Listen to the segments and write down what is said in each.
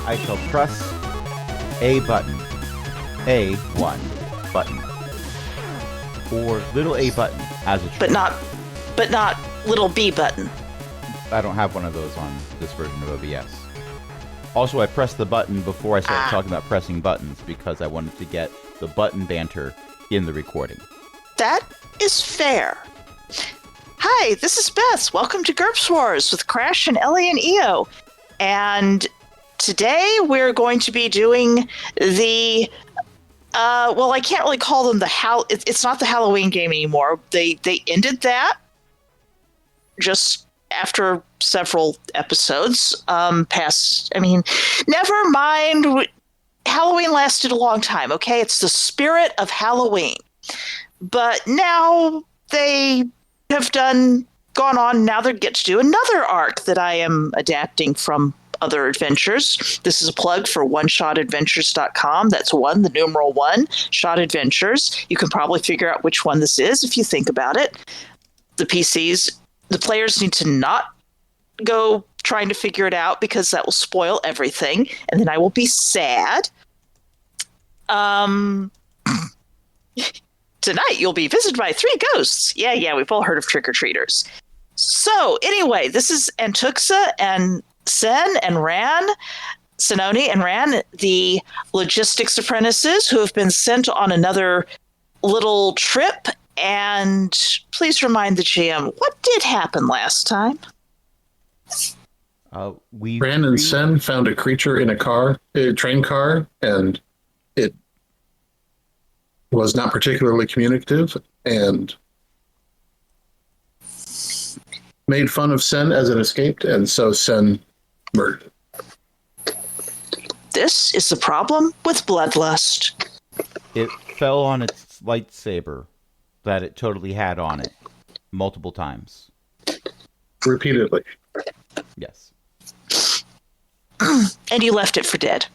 I shall press A button. A1 button. Or little A button as a But not little B button. I don't have one of those on this version of OBS. Also, I pressed the button before I started talking about pressing buttons because I wanted to get the button banter in the recording. That is fair. Hi, this is Beth. Welcome to GURPS Wars with Crash and Ellie and EO. And today we're going to be doing the... well, I can't really call them it's not the Halloween game anymore. They ended that just after several episodes never mind. Halloween lasted a long time, okay? It's the spirit of Halloween. But now they have gone on. Now they get to do another arc that I am adapting from other adventures. This is a plug for oneshotadventures.com. That's one, the numeral 1, Shot Adventures. You can probably figure out which one this is if you think about it. The players need to not go trying to figure it out because that will spoil everything, and then I will be sad. Tonight you'll be visited by 3 ghosts. Yeah, we've all heard of trick-or-treaters. So, anyway, this is Antuxa and Senoni and Ran, the logistics apprentices who have been sent on another little trip. And please remind the GM, what did happen last time? Ran and Sen found a creature in a train car, and it was not particularly communicative and made fun of Sen as it escaped, and so Sen murdered it. This is the problem with bloodlust. It fell on its lightsaber that it totally had on it multiple times. Repeatedly. Yes. And you left it for dead.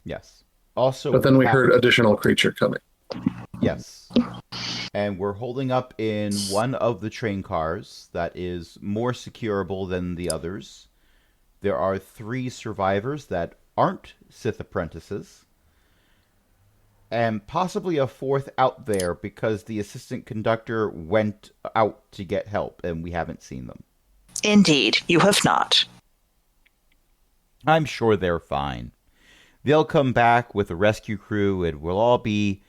Yes. Also, but then we heard additional creature coming. Yes. And we're holding up in one of the train cars that is more securable than the others. There are 3 survivors that aren't Sith apprentices. And possibly a 4th out there because the assistant conductor went out to get help and we haven't seen them. Indeed, you have not. I'm sure they're fine. They'll come back with a rescue crew and we'll all be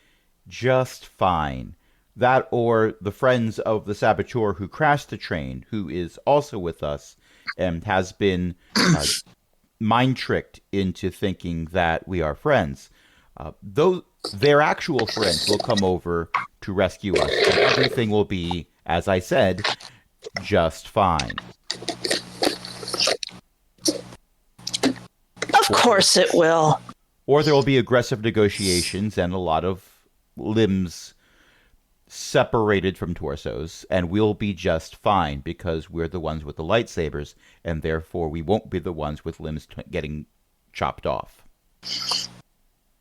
just fine. That or the friends of the saboteur who crashed the train, who is also with us and has been mind-tricked into thinking that we are friends. Though their actual friends will come over to rescue us, and everything will be, as I said, just fine. Of course it will. Or there will be aggressive negotiations and a lot of limbs separated from torsos, and we'll be just fine because we're the ones with the lightsabers, and therefore we won't be the ones with limbs getting chopped off.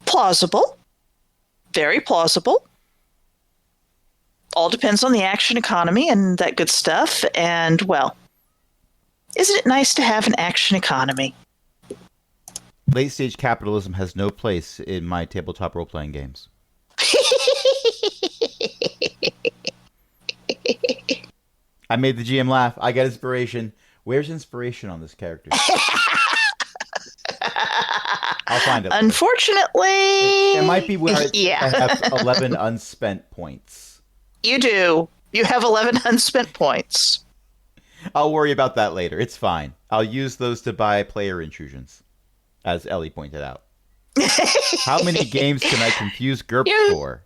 Plausible. Very plausible. All depends on the action economy and that good stuff. And, well, isn't it nice to have an action economy? Late-stage capitalism has no place in my tabletop role-playing games. I made the GM laugh. I got inspiration. Where's inspiration on this character? I'll find it. Unfortunately, it might be where I have 11 unspent points. You do. You have 11 unspent points. I'll worry about that later. It's fine. I'll use those to buy player intrusions, as Ellie pointed out. How many games can I confuse GURPS for?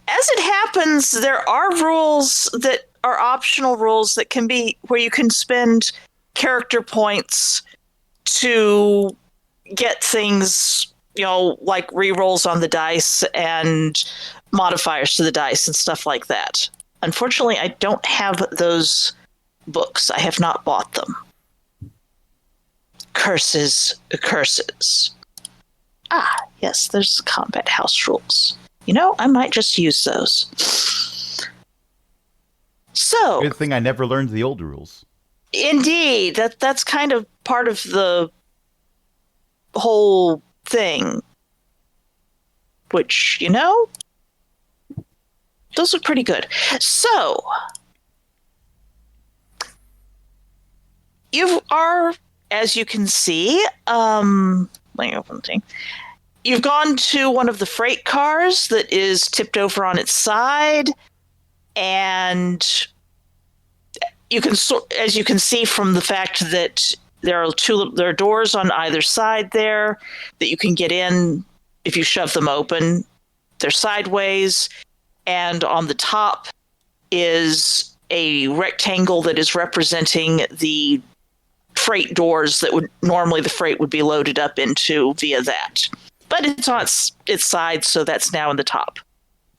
As it happens, there are rules that are optional rules that can be where you can spend character points to get things, like rerolls on the dice and modifiers to the dice and stuff like that. Unfortunately, I don't have those books. I have not bought them. Curses. Ah, yes, there's combat house rules. I might just use those. So, good thing I never learned the old rules. Indeed, that's kind of part of the whole thing. Which, those look pretty good. So, you are, as you can see, let me open the thing. You've gone to one of the freight cars that is tipped over on its side, and you can, as you can see from the fact that there are doors on either side there that you can get in if you shove them open. They're sideways, and on the top is a rectangle that is representing the freight doors that would normally the freight would be loaded up into via that. But it's on its side, so that's now in the top.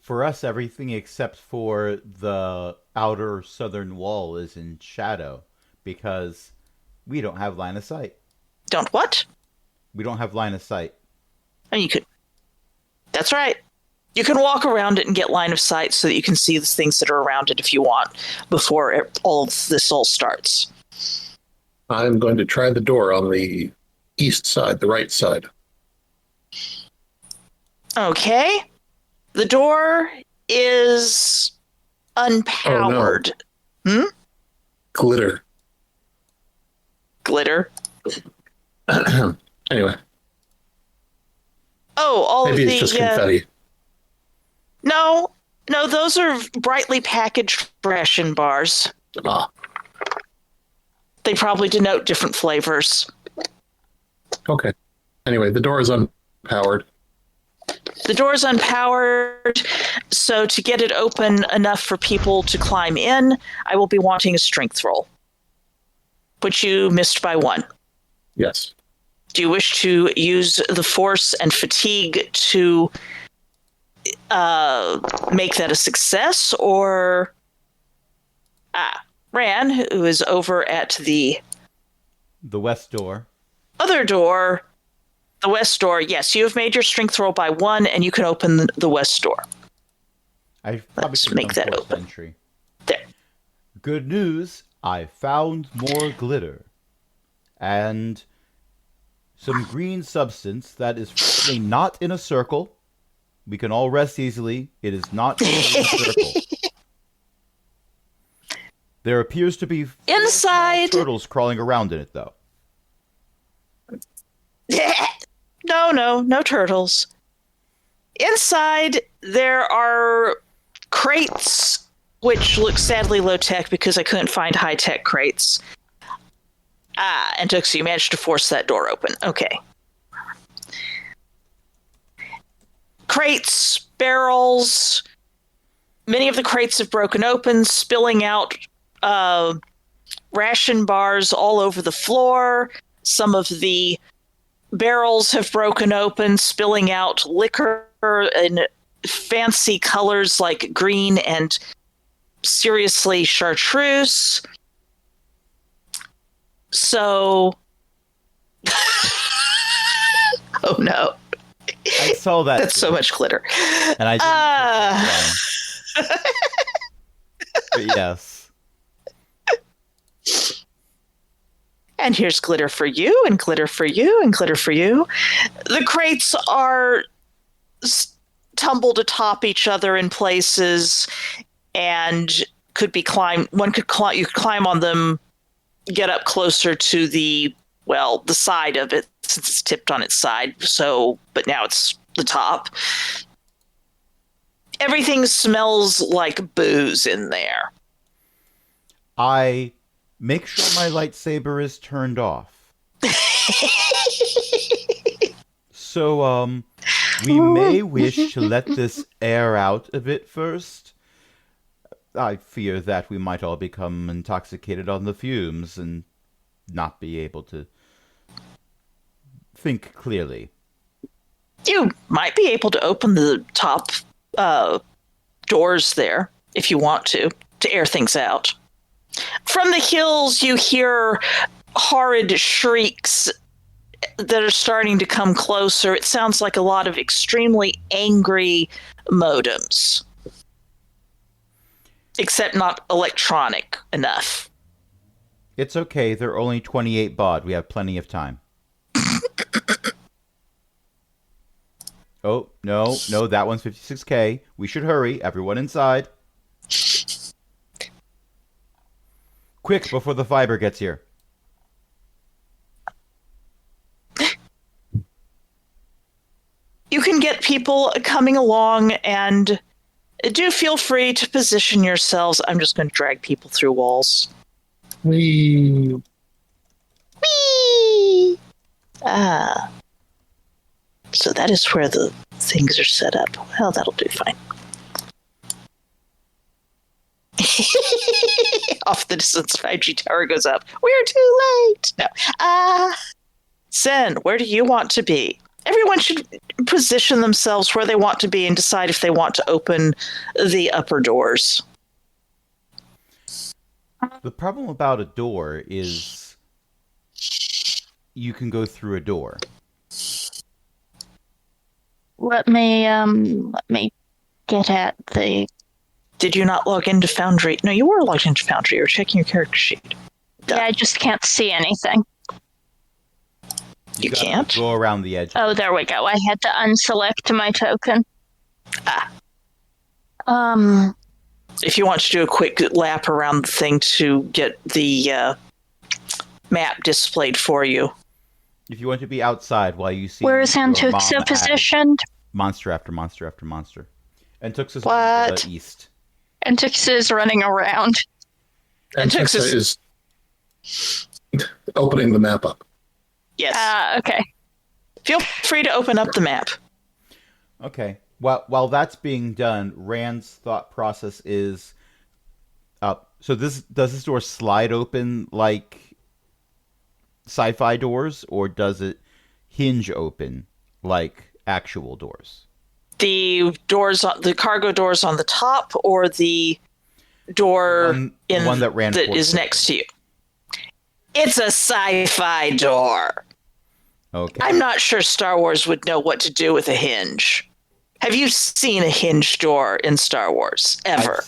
For us, everything except for the outer southern wall is in shadow because we don't have line of sight. Don't what? We don't have line of sight. And you could. That's right. You can walk around it and get line of sight so that you can see the things that are around it if you want before all starts. I'm going to try the door on the east side, the right side. Okay. The door is unpowered. Oh, no. Glitter. Glitter? Anyway. Oh, all maybe of it's the... just confetti. No, those are brightly packaged ration bars. Ah. They probably denote different flavors. Okay. Anyway, the door is unpowered. The door is unpowered, so to get it open enough for people to climb in, I will be wanting a strength roll, which you missed by 1. Yes. Do you wish to use the force and fatigue to make that a success, or Ran, who is over at the west door, other door, the west door? Yes, you have made your strength roll by 1, and you can open the west door. Let's make that open. Entry. There. Good news! I found more glitter and some green substance that is certainly not in a circle. We can all rest easily. It is not in a circle. There appears to be inside turtles crawling around in it, though. No turtles. Inside, there are crates, which look sadly low-tech because I couldn't find high-tech crates. And so you managed to force that door open. Okay. Crates, barrels. Many of the crates have broken open, spilling out ration bars all over the floor. Some of the barrels have broken open, spilling out liquor in fancy colors like green and seriously chartreuse. So, oh no. I saw that. That's so much glitter. And I didn't but yes. And here's glitter for you, and glitter for you, and glitter for you. The crates are tumbled atop each other in places, and could be climbed. You could climb on them, get up closer to the side of it, since it's tipped on its side. So, but now it's the top. Everything smells like booze in there. I make sure my lightsaber is turned off. So, we may wish to let this air out a bit first. I fear that we might all become intoxicated on the fumes and not be able to think clearly. You might be able to open the top doors there if you want to air things out. From the hills, you hear horrid shrieks that are starting to come closer. It sounds like a lot of extremely angry modems. Except not electronic enough. It's okay. They're only 28 baud. We have plenty of time. Oh, no, that one's 56K. We should hurry. Everyone inside. Quick, before the fiber gets here. You can get people coming along, and do feel free to position yourselves. I'm just going to drag people through walls. We Whee! So that is where the things are set up. Well, that'll do fine. Off the distance, 5G tower goes up. We're too late. No. Sen, where do you want to be? Everyone should position themselves where they want to be and decide if they want to open the upper doors. The problem about a door is you can go through a door. Let me get at the. Did you not log into Foundry? No, you were logged into Foundry. You were checking your character sheet. Yeah, I just can't see anything. You gotta can't? Go around the edge. Oh, there we go. I had to unselect my token. If you want to do a quick lap around the thing to get the map displayed for you. If you want to be outside while you see Where is your mom Antuxa add positioned? monster after monster after monster. Antuxa's What? on the east. Antuxa is running around. And Texas is opening the map up. Yes. Okay. Feel free to open up the map. Okay. While that's being done, Rand's thought process is, so does this door slide open like sci-fi doors, or does it hinge open like actual doors? The doors, the cargo doors on the top, or the door The one that ran that forward. is next to you. It's a sci-fi door. Okay. I'm not sure Star Wars would know what to do with a hinge. Have you seen a hinged door in Star Wars ever?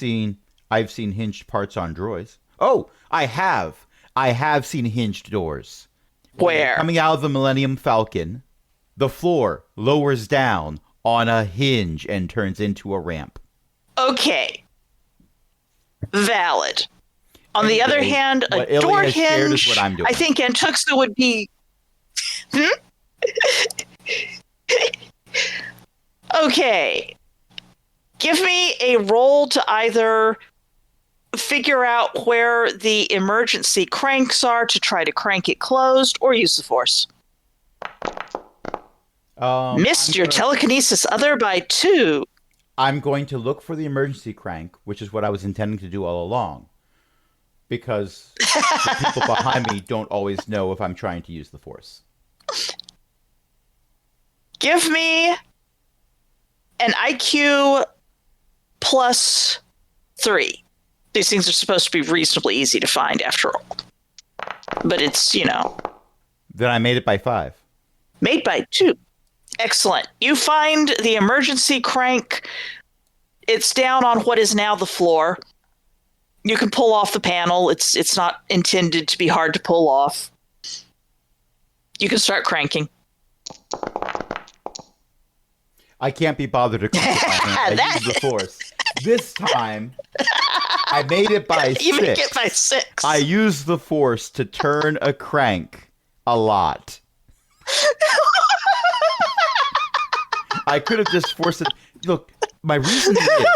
I've seen hinged parts on droids. Oh, I have. I have seen hinged doors. Where? Coming out of the Millennium Falcon, the floor lowers down on a hinge and turns into a ramp. Okay. Valid. On the other hand, what a Illy door has shared is hinge, what I'm doing. I think Antuxa would be... Okay. Give me a roll to either figure out where the emergency cranks are to try to crank it closed, or use the force. Missed your telekinesis other by 2. I'm going to look for the emergency crank, which is what I was intending to do all along. Because the people behind me don't always know if I'm trying to use the force. Give me an IQ plus 3. These things are supposed to be reasonably easy to find after all. But it's, Then I made it by 5. made by 2. Excellent. You find the emergency crank. It's down on what is now the floor. You can pull off the panel. It's not intended to be hard to pull off. You can start cranking. I can't be bothered to crank it by hand. I used the force. This time, I made it by 6. You make it by 6. I used the force to turn a crank a lot. I could have just forced it. Look, my reasoning is,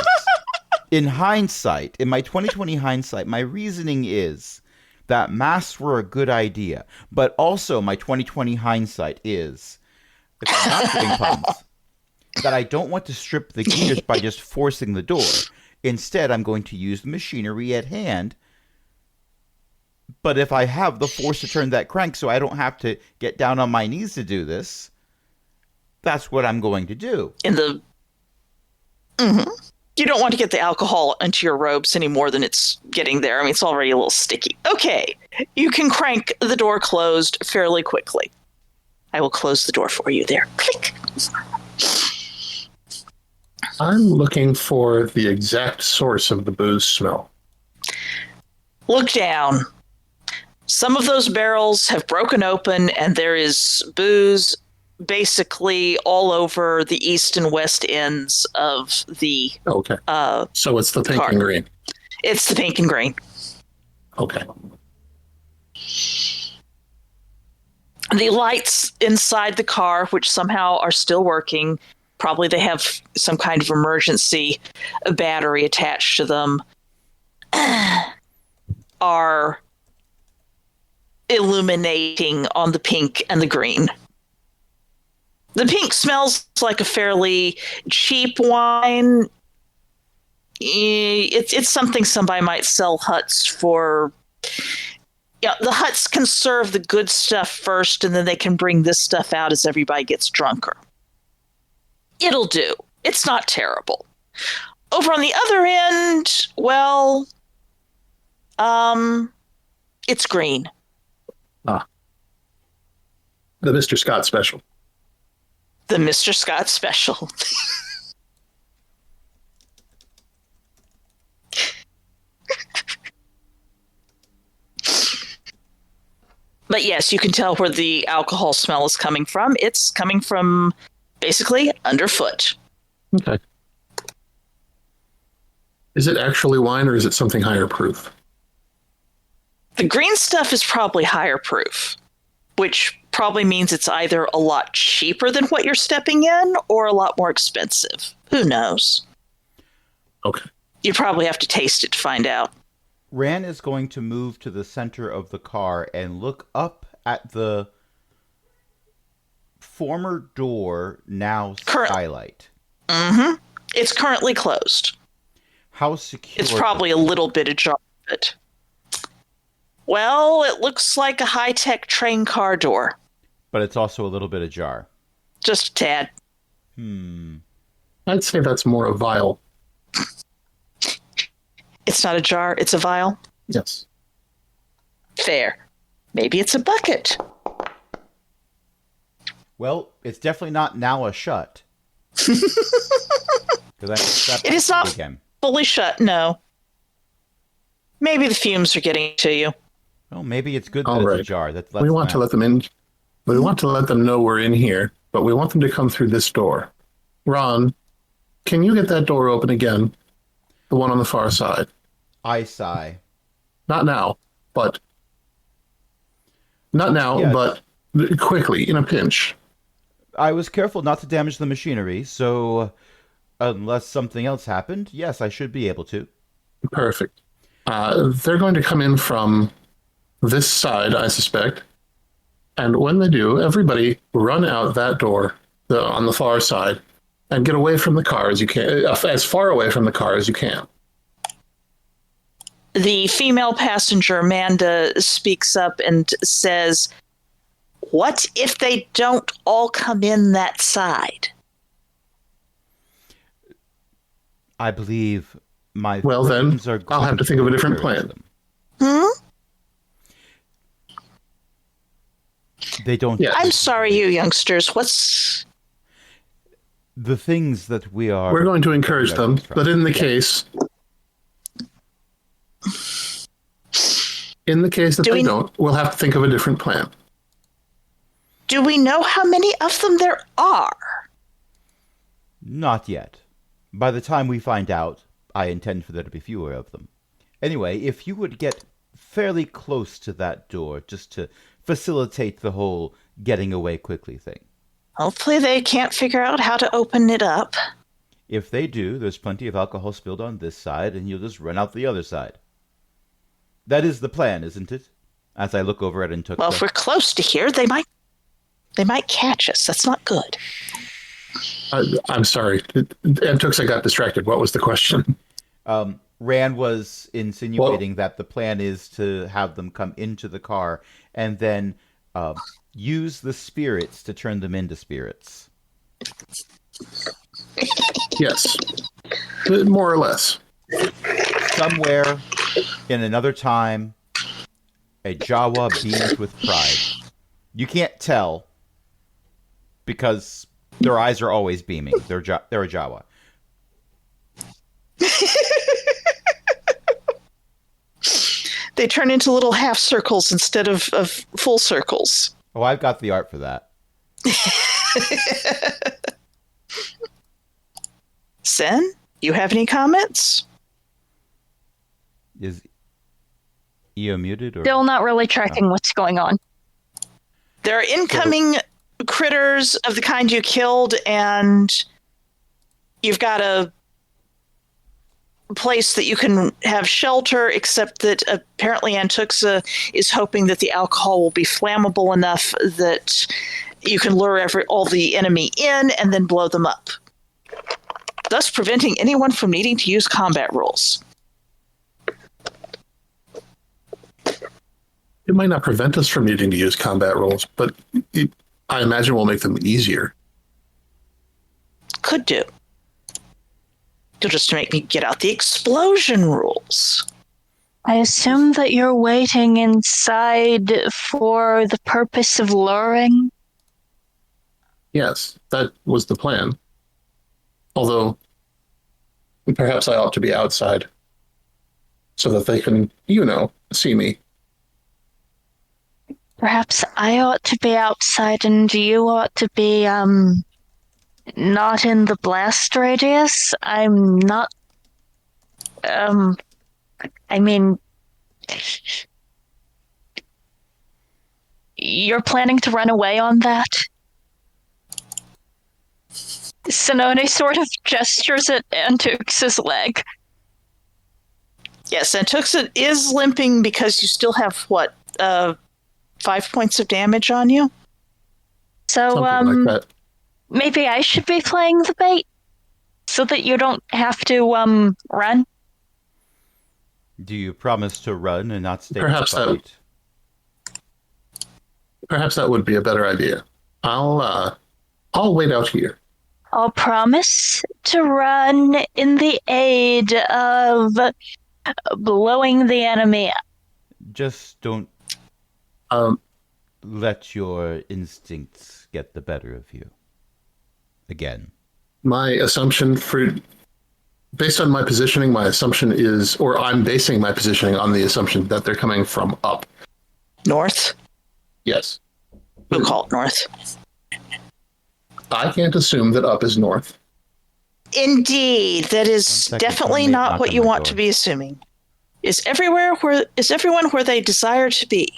in hindsight, in my 2020 hindsight, my reasoning is that masks were a good idea. But also, my 2020 hindsight is, if I'm not doing puns, that I don't want to strip the gears by just forcing the door. Instead, I'm going to use the machinery at hand. But if I have the force to turn that crank so I don't have to get down on my knees to do this, that's what I'm going to do. You don't want to get the alcohol into your robes any more than it's getting there. I mean, it's already a little sticky. Okay, you can crank the door closed fairly quickly. I will close the door for you there. Click. I'm looking for the exact source of the booze smell. Look down. Some of those barrels have broken open, and there is booze basically all over the east and west ends of the Okay. So it's the pink car. and green. It's the pink and green. Okay. The lights inside the car, which somehow are still working, probably they have some kind of emergency battery attached to them, are illuminating on the pink and the green. The pink smells like a fairly cheap wine. It's something somebody might sell huts for. Yeah, the huts can serve the good stuff first, and then they can bring this stuff out as everybody gets drunker. It'll do. It's not terrible. Over on the other end, well, it's green. The Mr. Scott special. The Mr. Scott special. But yes, you can tell where the alcohol smell is coming from. It's coming from basically underfoot. Okay. Is it actually wine or is it something higher proof? The green stuff is probably higher proof, which probably means it's either a lot cheaper than what you're stepping in or a lot more expensive. Who knows? Okay. You probably have to taste it to find out. Ran is going to move to the center of the car and look up at the former door, now skylight. Mm-hmm. It's currently closed. How secure? It's probably a little bit ajar. But well, it looks like a high-tech train car door. But it's also a little bit ajar. Just a tad. I'd say that's more a vial. It's not a jar, it's a vial. Yes. Fair. Maybe it's a bucket. Well, it's definitely not now a shut. It is not fully shut, no. Maybe the fumes are getting to you. Well, maybe it's good that All it's right. ajar. We want to let them in. We want to let them know we're in here, but we want them to come through this door. Ron, can you get that door open again? The one on the far side. I sigh. Not now, but quickly, in a pinch. I was careful not to damage the machinery, so unless something else happened, yes, I should be able to. Perfect. They're going to come in from this side, I suspect. And when they do, everybody run out that door on the far side and get away from the car as you can, as far away from the car as you can. The female passenger, Amanda, speaks up and says, "What if they don't all come in that side?" I believe my Well, then, friends are I'll have to think of a different plan. They don't. Yes. I'm sorry, you youngsters. What's... The things that we are... We're going to encourage them, but in the case... In the case that they don't, we'll have to think of a different plan. Do we know how many of them there are? Not yet. By the time we find out, I intend for there to be fewer of them. Anyway, if you would get fairly close to that door, just to facilitate the whole getting away quickly thing. Hopefully they can't figure out how to open it up. If they do, there's plenty of alcohol spilled on this side, and you'll just run out the other side. That is the plan, isn't it? As I look over at Intuksa. Well, if we're close to here, they might catch us. That's not good. I'm sorry. Intuksa got distracted. What was the question? Rand was insinuating that the plan is to have them come into the car and then use the spirits to turn them into spirits. Yes. More or less. Somewhere in another time, a Jawa beams with pride. You can't tell because their eyes are always beaming. They're a Jawa. They turn into little half circles instead of full circles. Oh, I've got the art for that. Sen, you have any comments? Is EO muted or Still not really tracking what's going on. There are incoming critters of the kind you killed, and you've got a place that you can have shelter, except that apparently Antuxa is hoping that the alcohol will be flammable enough that you can lure all the enemy in and then blow them up, thus preventing anyone from needing to use combat rules. It might not prevent us from needing to use combat rules, but I imagine will make them easier. Could do. You'll just make me get out the explosion rules. I assume that you're waiting inside for the purpose of luring. Yes, that was the plan. Although, perhaps I ought to be outside so that they can, see me. Perhaps I ought to be outside and you ought to be, not in the blast radius. I'm not, I mean, you're planning to run away on that? Sonone sort of gestures at Antux's leg. Yes, Antuxa is limping because you still have, 5 points of damage on you? So, Something like that. maybe I should be playing the bait so that you don't have to, run? do you promise to run and not stay Perhaps to fight? Perhaps that would be a better idea. I'll wait out here. I'll promise to run in the aid of blowing the enemy up. Just don't Um, let your instincts get the better of you. Again. my assumption based on my positioning, my assumption is, or I'm basing my positioning on the assumption that they're coming from up. North? Yes. We'll call it north. I can't assume that up is north. Indeed, that is 1 second, definitely someone may not knock what on you my want door. to be assuming. Is everyone where they desire to be?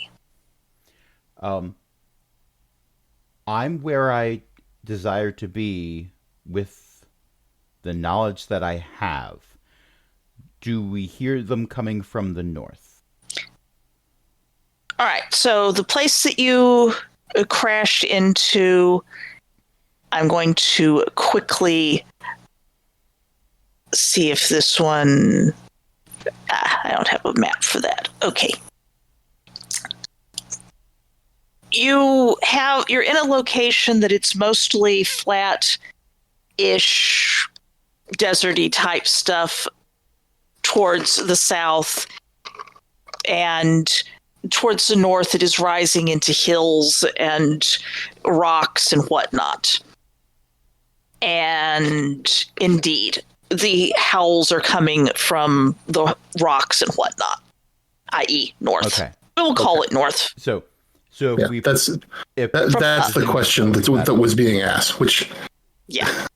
I'm where I desire to be with the knowledge that I have. Do we hear them coming from the north? All right, so the place that you crashed into, I'm going to quickly see if this one... I don't have a map for that. Okay. You're in a location that it's mostly flat-ish, deserty type stuff towards the south, and towards the north it is rising into hills and rocks and whatnot. And indeed, the howls are coming from the rocks and whatnot, i.e. north. Okay. We'll call it north. So Yeah, if we that's if that's the question that was being asked. Which Yeah.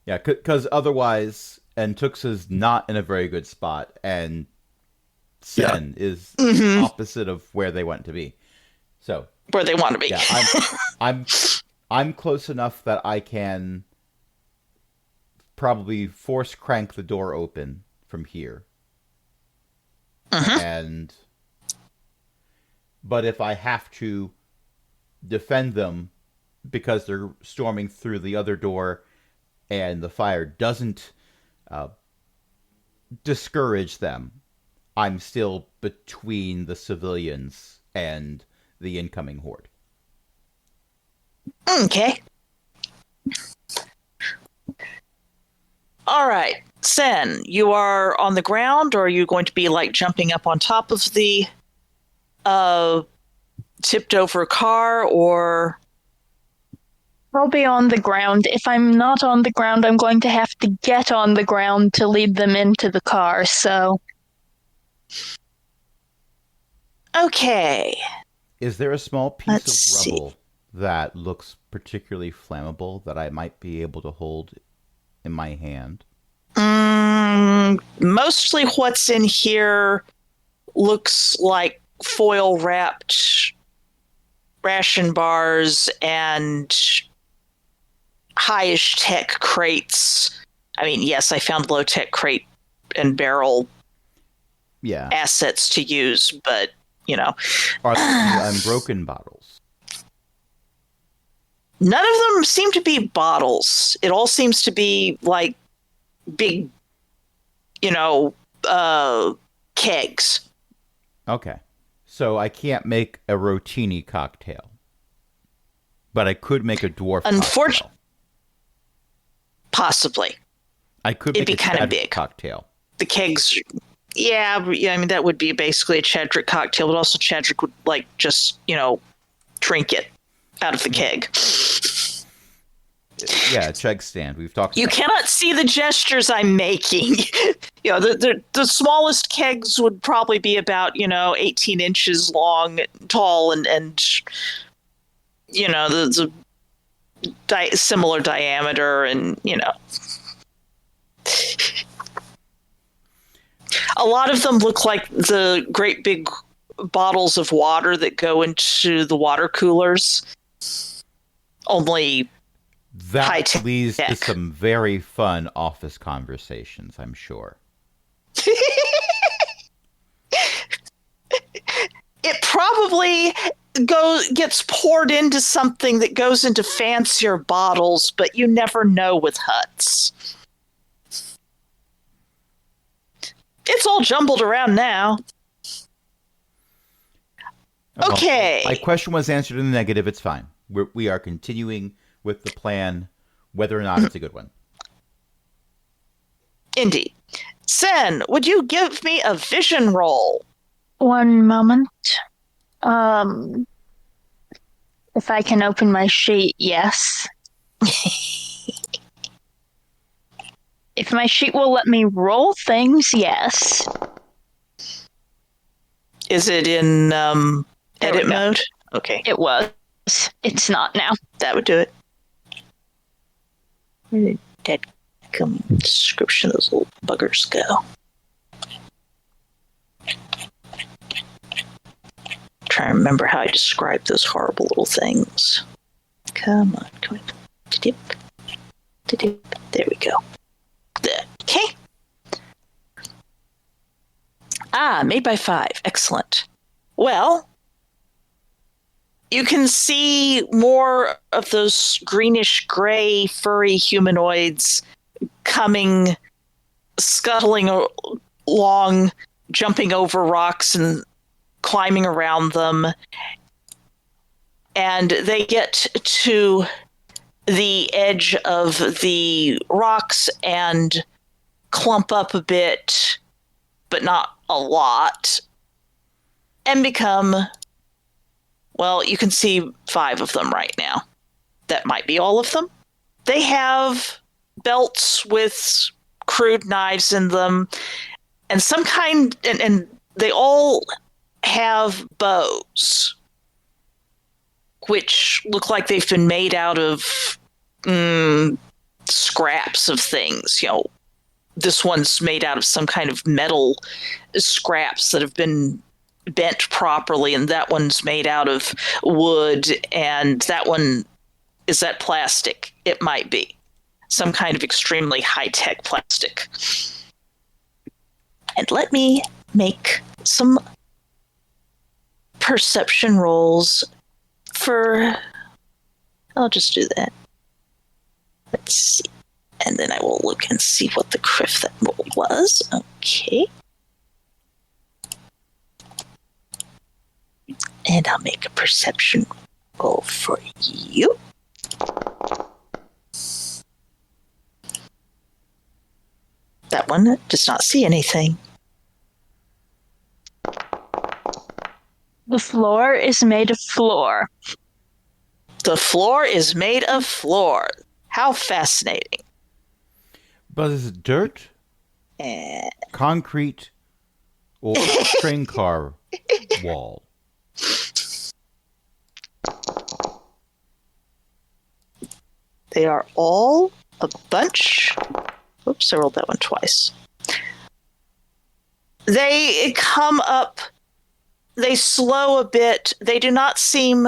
yeah, because otherwise Antuxa's not in a very good spot, and Sen is opposite of where they want to be. So Where they want to be. yeah, I'm close enough that I can probably force crank the door open from here. But if I have to defend them because they're storming through the other door and the fire doesn't discourage them, I'm still between the civilians and the incoming horde. Okay. All right. Sen, you are on the ground, or are you going to be like jumping up on top of the tipped over car, or... I'll be on the ground. If I'm not on the ground, I'm going to have to get on the ground to lead them into the car, so... Okay. Is there a small piece Let's of see. rubble that looks particularly flammable that I might be able to hold in my hand? Mostly what's in here looks like foil wrapped ration bars and high-ish tech crates. I mean, yes, I found low-tech crate and barrel Yeah. assets to use, but, you know. Are they unbroken bottles? None of them seem to be bottles. It all seems to be like big, kegs. Okay. So I can't make a rotini cocktail. But I could make a dwarf cocktail. Possibly. I could It'd make be a kind of Chadwick big. cocktail. The kegs, yeah, I mean, that would be basically a Chadwick cocktail, but also Chadwick would, just, drink it out of the keg. Yeah, cheg stand. We've talked You about cannot see the gestures I'm making. The smallest kegs would probably be about, 18 inches long, tall, and the similar diameter, and, a lot of them look like the great big bottles of water that go into the water coolers. Only that high-tech. leads to some very fun office conversations, I'm sure. It probably gets poured into something that goes into fancier bottles, but you never know with huts. It's all jumbled around now. Okay. Well, my question was answered in the negative. It's fine. We are continuing with the plan, whether or not it's a good one. Indeed. Sen, would you give me a vision roll? One moment. If I can open my sheet, yes. If my sheet will let me roll things, yes. Is it in edit we go. mode? Okay. It was. It's not now. That would do it. Where did that description of those little buggers go? Trying to remember how I described those horrible little things. Come on. Dip. There we go. Okay. Made by 5. Excellent. Well, you can see more of those greenish gray furry humanoids coming, scuttling along, jumping over rocks and climbing around them. And they get to the edge of the rocks and clump up a bit, but not a lot, and become, well, you can see 5 of them right now. That might be all of them. They have belts with crude knives in them, and some kind, and they all have bows, which look like they've been made out of scraps of things. This one's made out of some kind of metal scraps that have been bent properly, and that one's made out of wood, and that one, is that plastic? It might be. Some kind of extremely high-tech plastic. And let me make some perception rolls for... I'll just do that. Let's see. And then I will look and see what the criff that roll was. Okay. And I'll make a perception roll for you. That one does not see anything. The floor is made of floor. The floor is made of floor. How fascinating. But is it dirt, concrete, or train car wall? They are all a bunch. Oops, I rolled that one twice. They come up, they slow a bit. They do not seem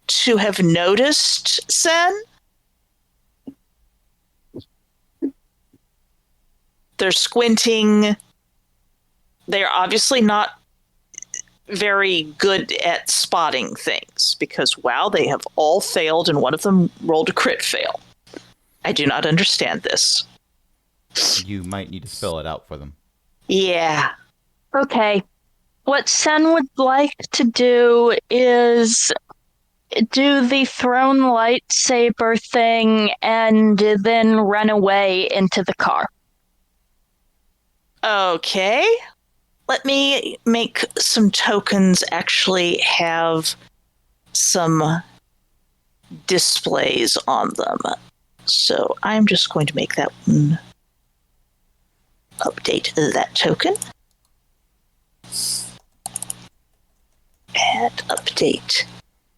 to have noticed Sen. They're squinting. They're obviously not very good at spotting things because, wow, they have all failed and one of them rolled a crit fail. I do not understand this. You might need to spell it out for them. Yeah. Okay. What Sen would like to do is do the thrown lightsaber thing and then run away into the car. Okay. Let me make some tokens actually have some displays on them. So I'm just going to make that one. Update that token. And update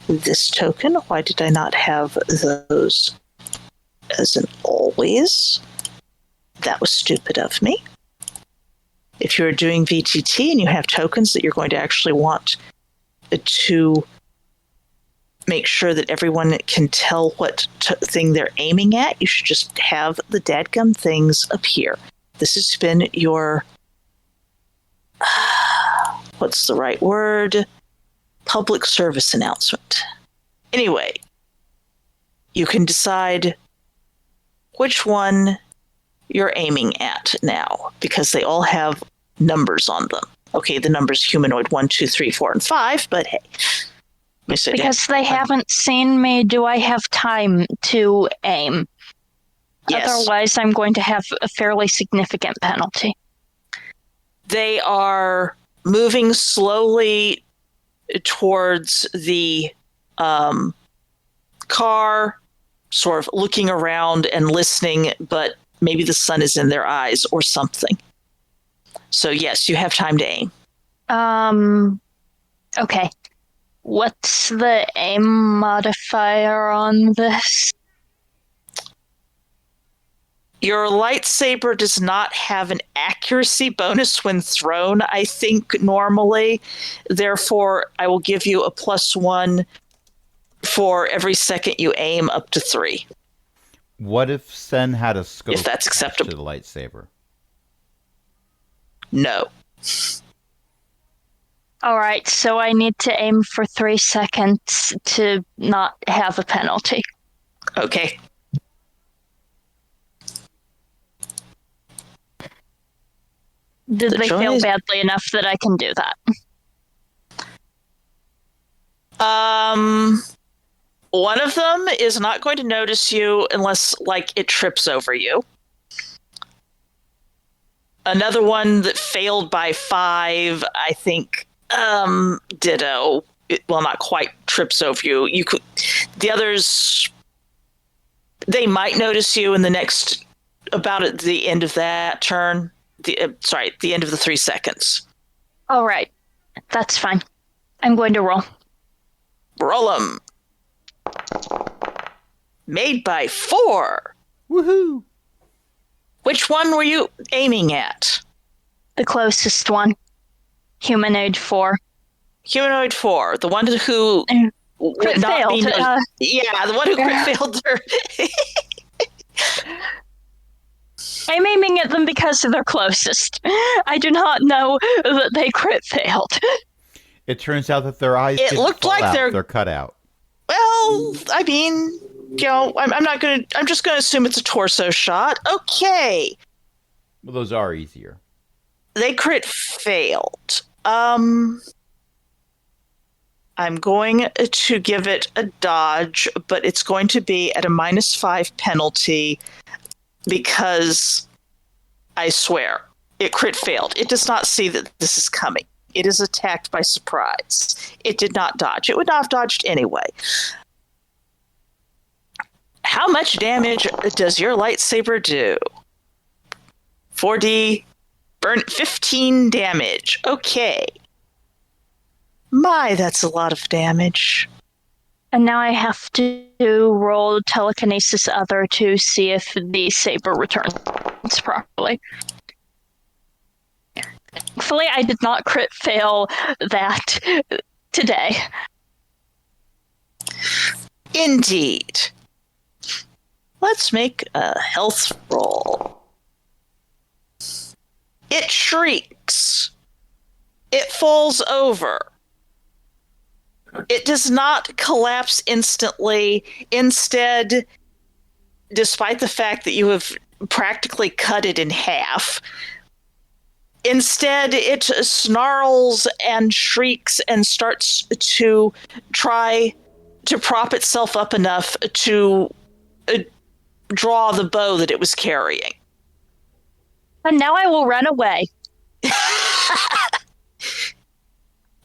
this token. Why did I not have those as an always? That was stupid of me. If you're doing VTT and you have tokens that you're going to actually want to make sure that everyone can tell what thing they're aiming at, you should just have the dadgum things appear. This has been your, what's the right word? Public service announcement. Anyway, you can decide which one you're aiming at now because they all have numbers on them. Okay, the numbers humanoid 1, 2, 3, 4, and 5, but hey. Because they haven't seen me, do I have time to aim? Yes. Otherwise, I'm going to have a fairly significant penalty. They are moving slowly towards the car, sort of looking around and listening, but maybe the sun is in their eyes or something. So yes, you have time to aim. Okay. What's the aim modifier on this? Your lightsaber does not have an accuracy bonus when thrown, I think, normally. Therefore, I will give you a +1 for every second you aim up to 3. What if Sen had a scope If that's acceptable. to the lightsaber? No. All right, so I need to aim for 3 seconds to not have a penalty. Okay. Did they fail is- badly enough that I can do that? One of them is not going to notice you unless, like, it trips over you. Another one that failed by 5, I think, ditto. Well, not quite trips over you. You could. The others, they might notice you in the next, about at the end of that turn. The end of the 3 seconds. All right, that's fine. I'm going to roll. Roll 'em. Made by 4. Woohoo! Which one were you aiming at? The closest one. Humanoid 4. Humanoid 4, the one who Crit failed. Yeah, the one who crit failed her. I'm aiming at them because they're closest. I do not know that they crit failed. It turns out that their eyes didn't looked fall like out, they're- they're cut out. Well, I mean, you know, I'm just gonna assume it's a torso shot. Okay. Well, those are easier. They crit failed. I'm going to give it a dodge, but it's going to be at a -5 penalty because I swear it crit failed. It does not see that this is coming. It is attacked by surprise. It did not dodge. It would not have dodged anyway. How much damage does your lightsaber do? 4D, burn 15 damage. Okay. My, that's a lot of damage. And now I have to roll telekinesis other to see if the saber returns properly. Thankfully, I did not crit fail that today. Indeed. Let's make a health roll. It shrieks. It falls over. It does not collapse instantly. Instead, despite the fact that you have practically cut it in half, instead it snarls and shrieks and starts to try to prop itself up enough to draw the bow that it was carrying. And now I will run away.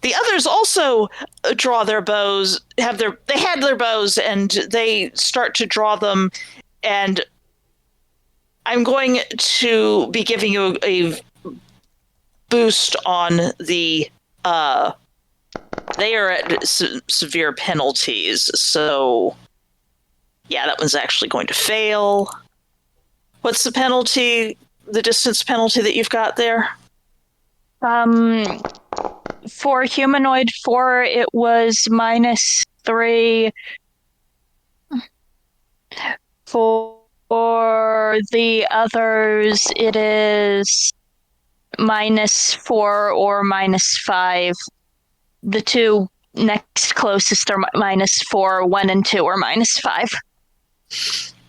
The others also draw their bows, they had their bows, and they start to draw them, and I'm going to be giving you a boost on the they are at severe penalties, so yeah, that one's actually going to fail. What's the penalty, the distance penalty that you've got there? For humanoid 4, it was -3. For the others, it is -4 or -5. The two next closest are -4. 1 and 2 are -5.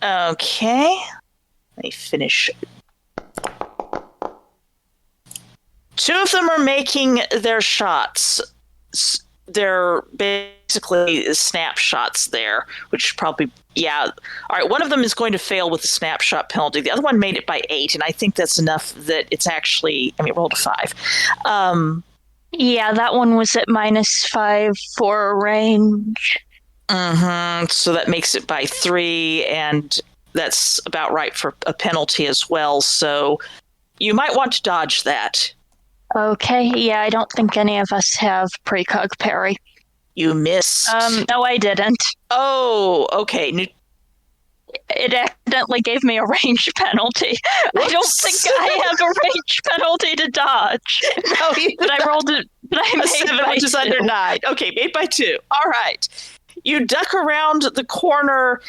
Okay. Let me finish. 2 of them are making their shots. They're basically snapshots there, which probably, yeah. All right, one of them is going to fail with the snapshot penalty. The other one made it by 8, and I think that's enough that it's actually, I mean, rolled a 5. Yeah, that one was at -5 for range. So that makes it by 3, and that's about right for a penalty as well. So you might want to dodge that. Okay, yeah, I don't think any of us have precog parry. You missed. No, I didn't. Oh, okay. It accidentally gave me a range penalty. Whoops. I don't think I have a range penalty to dodge. No, but I rolled it. But I made 7, by which is 2. under 9. Okay, made by 2. All right. You duck around the corner.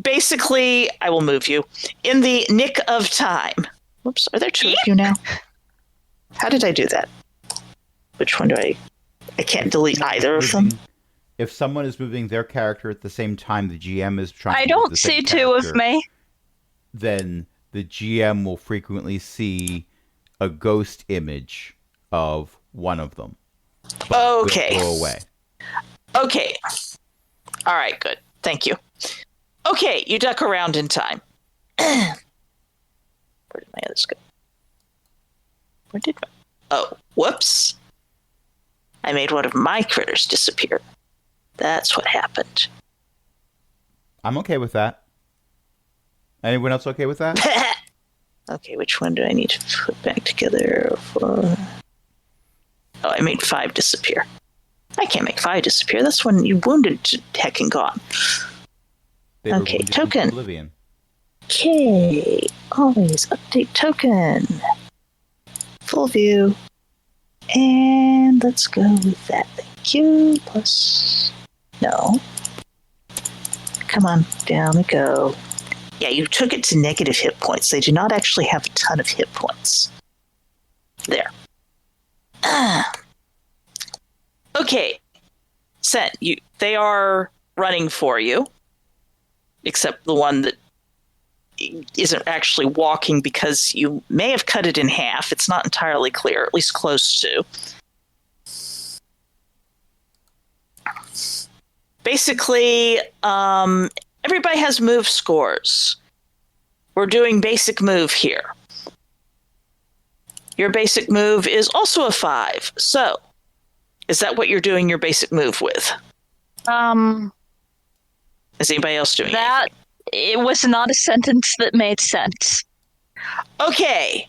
Basically, I will move you in the nick of time. Whoops, are there 2 of you now? How did I do that? Which one do I can't delete either of them. If someone is moving their character at the same time the GM is trying I to move don't the see same 2 of character, me. then the GM will frequently see a ghost image of one of them. But Okay. will go away. Okay. All right, good. Thank you. Okay, you duck around in time. Where did my others go? Where did my... Oh, whoops. I made one of my critters disappear. That's what happened. I'm okay with that. Anyone else okay with that? Okay, which one do I need to put back together for... Oh, I made 5 disappear. I can't make 5 disappear. That's when you wounded to heck and gone. They were Okay, wounded token. into oblivion. Okay, always update token. Full view. And let's go with that. Thank you. Plus, no. Come on, down we go. Yeah, you took it to negative hit points. They do not actually have a ton of hit points. There. Okay. Sen, they are running for you. Except the one that isn't actually walking because you may have cut it in half. It's not entirely clear, at least close to. Basically, everybody has move scores. We're doing basic move here. Your basic move is also a 5. So, is that what you're doing your basic move with? Is anybody else doing that? It was not a sentence that made sense. Okay.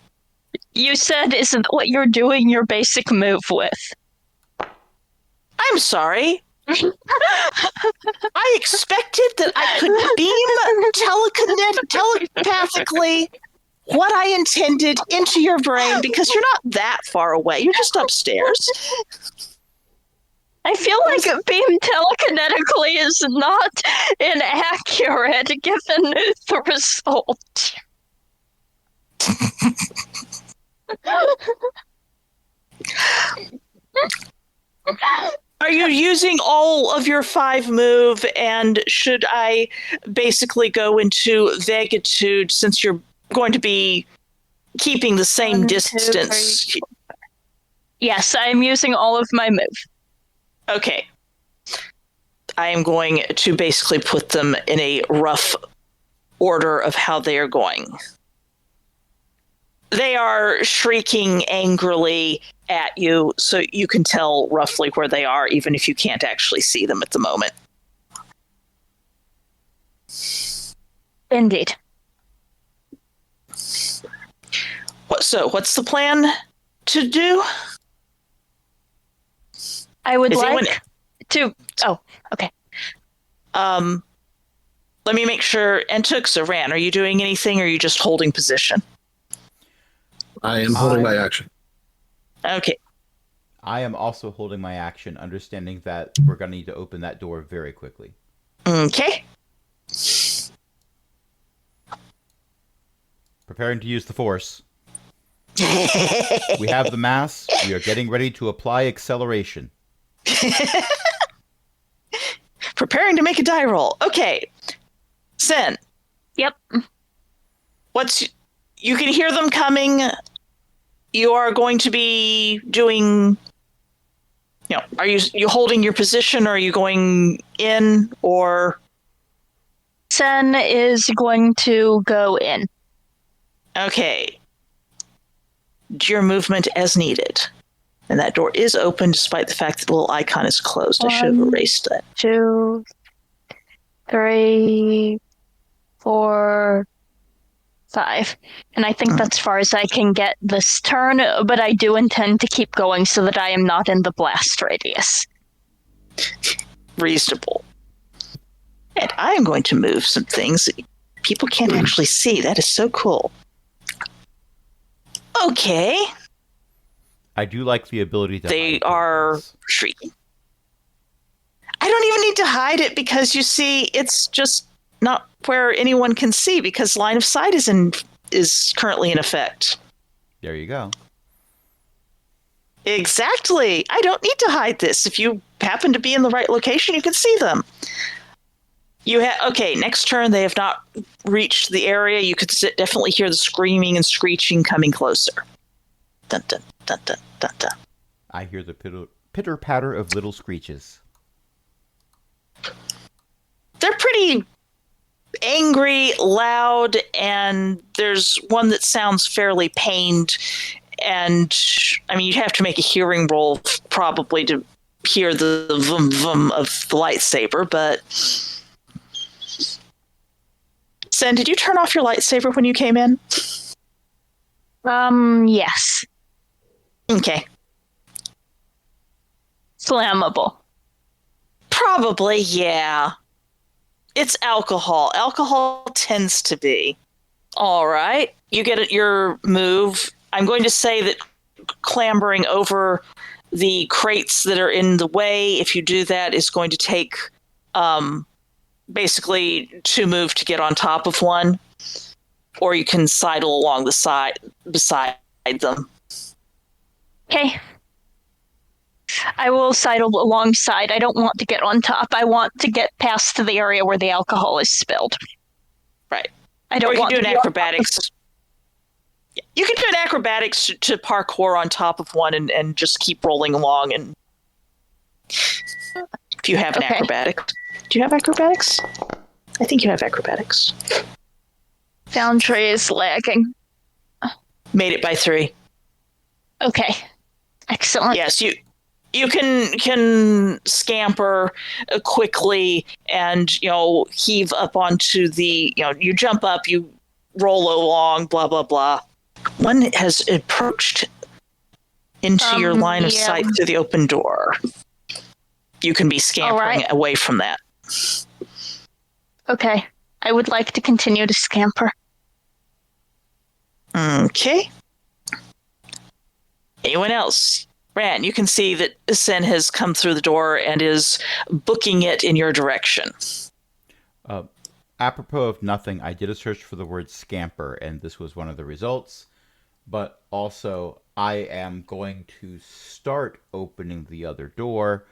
You said, isn't what you're doing your basic move with? I'm sorry. I expected that I could beam telepathically what I intended into your brain because you're not that far away. You're just upstairs. I feel like beam telekinetically is not inaccurate given the result. Are you using all of your 5 move, and should I basically go into Vegatude since you're going to be keeping the same 1, 2, distance? 3, 4. Yes, I'm using all of my move. Okay. I am going to basically put them in a rough order of how they are going. They are shrieking angrily at you, so you can tell roughly where they are, even if you can't actually see them at the moment. Indeed. So, what's the plan to do? I would Is like anyone- to... Oh, okay. Let me make sure. Entux or Ran, are you doing anything, or are you just holding position? I am holding my action. Okay. I am also holding my action, understanding that we're going to need to open that door very quickly. Okay. Preparing to use the Force. We have the mass. We are getting ready to apply acceleration. Preparing to make a die roll. Okay. Sen, Yep. you can hear them coming. You are going to be doing, are you holding your position, or are you going in, or? Sen is going to go in. Okay. Do your movement as needed. And that door is open despite the fact that the little icon is closed. I should have 1, erased that. 2, 3, 4, 5. And I think that's as far as I can get this turn, but I do intend to keep going so that I am not in the blast radius. Reasonable. And I am going to move some things that people can't actually see. That is so cool. Okay. I do like the ability to They hide are tokens. shrieking. I don't even need to hide it because you see, it's just not where anyone can see because line of sight is currently in effect. There you go. Exactly. I don't need to hide this. If you happen to be in the right location, you can see them. Okay, next turn they have not reached the area. You could definitely hear the screaming and screeching coming closer. Dun dun dun dun dun dun. I hear the pitter-patter of little screeches. They're pretty angry, loud, and there's one that sounds fairly pained. And I mean, you'd have to make a hearing roll probably to hear the vum vum of the lightsaber, but Sen, did you turn off your lightsaber when you came in? Yes. Okay. Flammable. Probably, yeah. It's alcohol. Alcohol tends to be. All right. You get your move. I'm going to say that clambering over the crates that are in the way, if you do that, is going to take basically 2 move to get on top of one. Or you can sidle along the side beside them. Okay. I will sidle alongside. I don't want to get on top. I want to get past to the area where the alcohol is spilled. Right. I don't Or you want can to do an acrobatics. You can do an acrobatics to parkour on top of one and just keep rolling along. And if you have an acrobatic, do you have acrobatics? I think you have acrobatics. Foundry is lagging. Made it by 3. Okay. Excellent. Yes, you can scamper quickly and heave up onto the you jump up, you roll along, blah blah blah. One has approached into your line of sight through the open door. you can be scampering right. away from that. Okay. I would like to continue to scamper. Okay. Anyone else? Ran, you can see that Sen has come through the door and is booking it in your direction. Apropos of nothing, I did a search for the word scamper, and this was one of the results. But also, I am going to start opening the other door,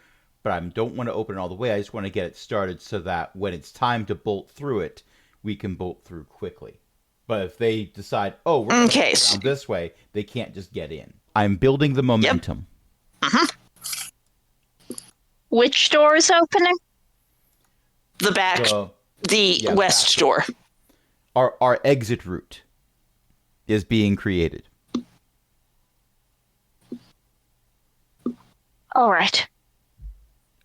but I don't want to open it all the way. I just want to get it started so that when it's time to bolt through it, we can bolt through quickly. But if they decide, oh, we're going to go around this way, they can't just get in. I'm building the momentum. Yep. Mm-hmm. Which door is opening? The back, the west door. Our exit route is being created. All right.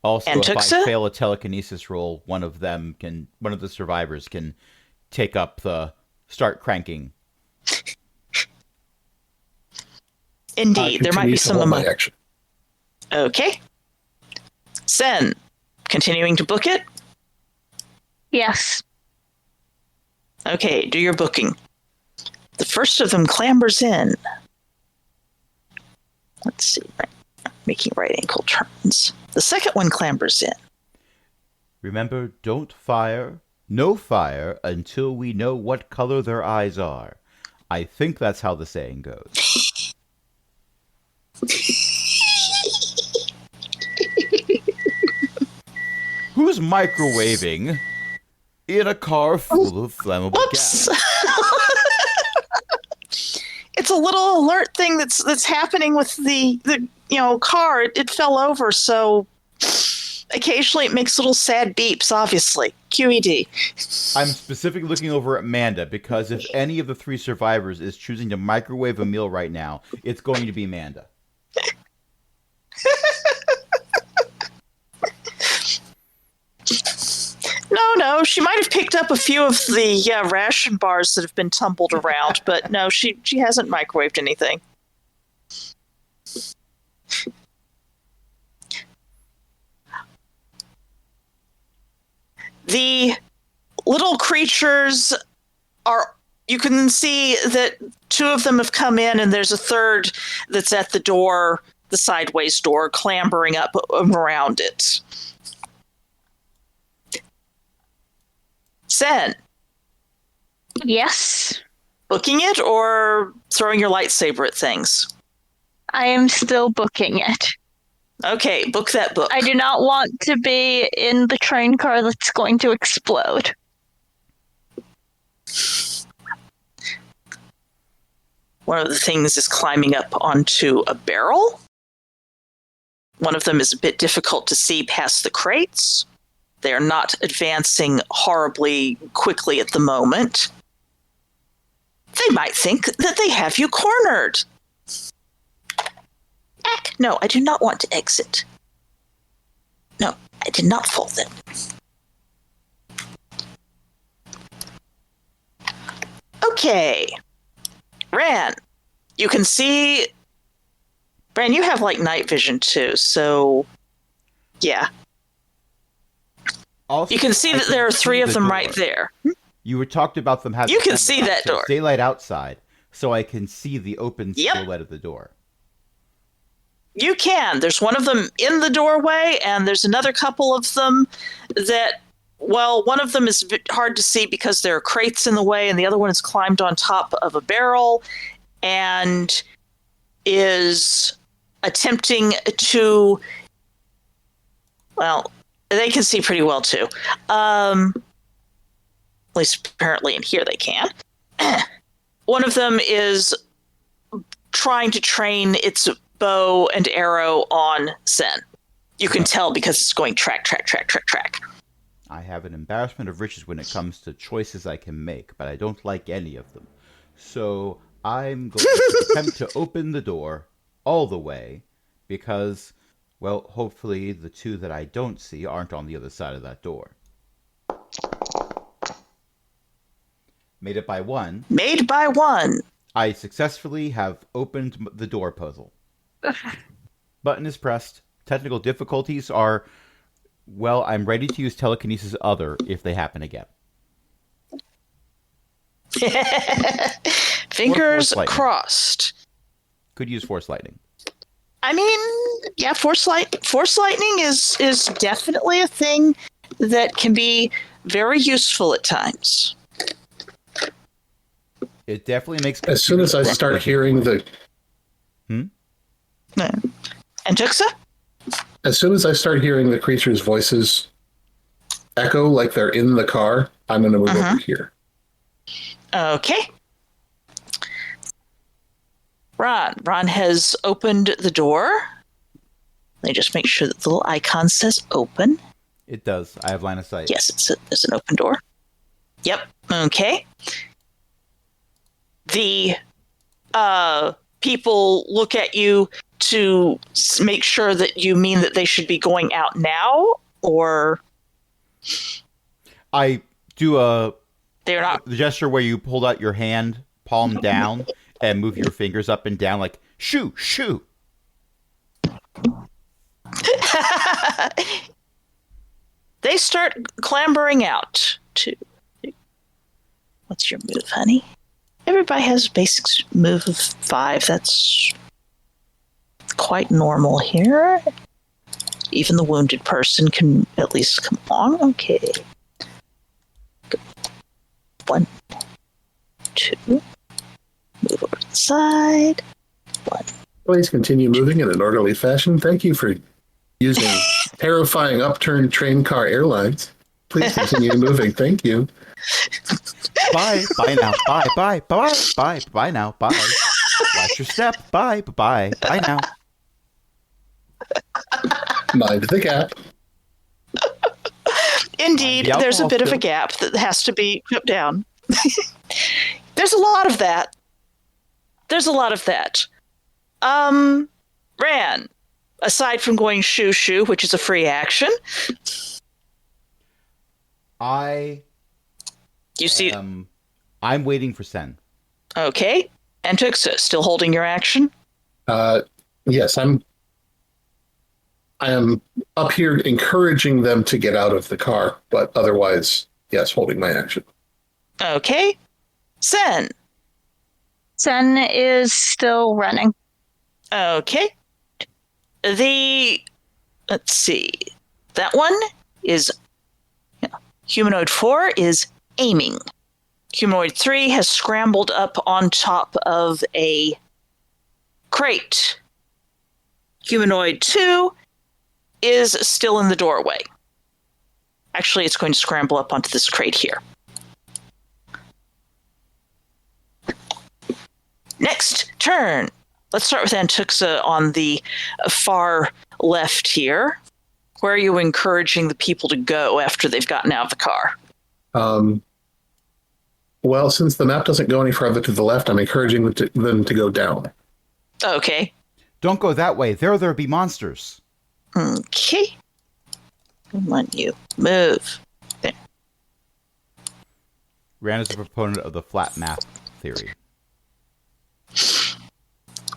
Also, if I fail a telekinesis roll, one of the survivors can take up the start cranking. Indeed, there might be some of my action. Okay. Sen, continuing to book it? Yes. Okay, do your booking. The first of them clambers in. Let's see. Making right ankle turns. The second one clambers in. Remember, don't fire, no fire, until we know what color their eyes are. I think that's how the saying goes. Who's microwaving in a car full of flammable gas? It's a little alert thing that's happening with the car. It fell over, so occasionally it makes little sad beeps, obviously. QED. I'm specifically looking over at Manda because if any of the three survivors is choosing to microwave a meal right now, it's going to be Manda. No, she might have picked up a few of the ration bars that have been tumbled around, but no, she hasn't microwaved anything. The little creatures you can see that two of them have come in and there's a third that's at the door, the sideways door, clambering up around it. Sen. Yes. Booking it or throwing your lightsaber at things? I am still booking it. Okay, book that book. I do not want to be in the train car that's going to explode. One of the things is climbing up onto a barrel. One of them is a bit difficult to see past the crates. They are not advancing horribly quickly at the moment. They might think that they have you cornered. No, I do not want to exit. No, I did not fold them. Okay. Ran, you can see... Ran, you have, night vision, too, so... Yeah. Also, you can see that there are three of them right there. You were talked about them having... You can see that door. Daylight outside, so I can see the open silhouette of the door. You can. There's one of them in the doorway, and there's another couple of them that... Well, one of them is a bit hard to see because there are crates in the way, and the other one has climbed on top of a barrel and is attempting to... Well, they can see pretty well, too. At least apparently in here they can. One of them is trying to train its bow and arrow on Sen. You can tell because it's going track. I have an embarrassment of riches when it comes to choices I can make, but I don't like any of them. So I'm going to attempt to open the door all the way because, well, hopefully the two that I don't see aren't on the other side of that door. Made it by one. Made by one. I successfully have opened the door puzzle. Button is pressed. Technical difficulties are Well, I'm ready to use telekinesis other if they happen again. Fingers lightning. crossed. Could use force lightning. I mean, yeah, force lightning is definitely a thing that can be very useful at times. It definitely makes. As soon as I start hearing the, And Tuxa? as soon as I start hearing the creatures' voices echo like they're in the car, I'm going to move over here. Okay. Ron has opened the door. Let me just make sure that the little icon says open. It does. I have line of sight. Yes, it's an open door. Yep. Okay. The people look at you to make sure that you mean that they should be going out now, or I do they're not. the gesture where you hold out your hand, palm down, and move your fingers up and down like shoo, shoo. They start clambering out. What's your move, honey? Everybody has a basic move of 5. That's quite normal here. Even the wounded person can at least come along. Okay. 1, 2. Move over to the side. 1. Please continue moving in an orderly fashion. Thank you for using terrifying upturned train car airlines. Please continue moving. Thank you. Bye. Bye now. Bye. Bye. Bye. Bye. Bye now. Bye. Watch your step. Bye. Bye. Bye now. Mind the gap. Indeed, The there's a alcohol bit of a spill. gap that has to be put down. There's a lot of that. Ran, aside from going shoo shoo, which is a free action, you see. I'm waiting for Sen. Okay, and Tuxa, still holding your action. Yes, I am up here encouraging them to get out of the car, but otherwise, yes, holding my action. Okay, Sen. Sen is still running. Okay, let's see. That one is humanoid 4 is aiming. Humanoid 3 has scrambled up on top of a crate. Humanoid 2 is still in the doorway. Actually, it's going to scramble up onto this crate here. Next turn. Let's start with Antuxa on the far left here. Where are you encouraging the people to go after they've gotten out of the car? Well, since the map doesn't go any further to the left, I'm encouraging them to go down. Okay. Don't go that way. There be monsters. Okay. Come on, you. Move. There. Rand is a proponent of the flat map theory.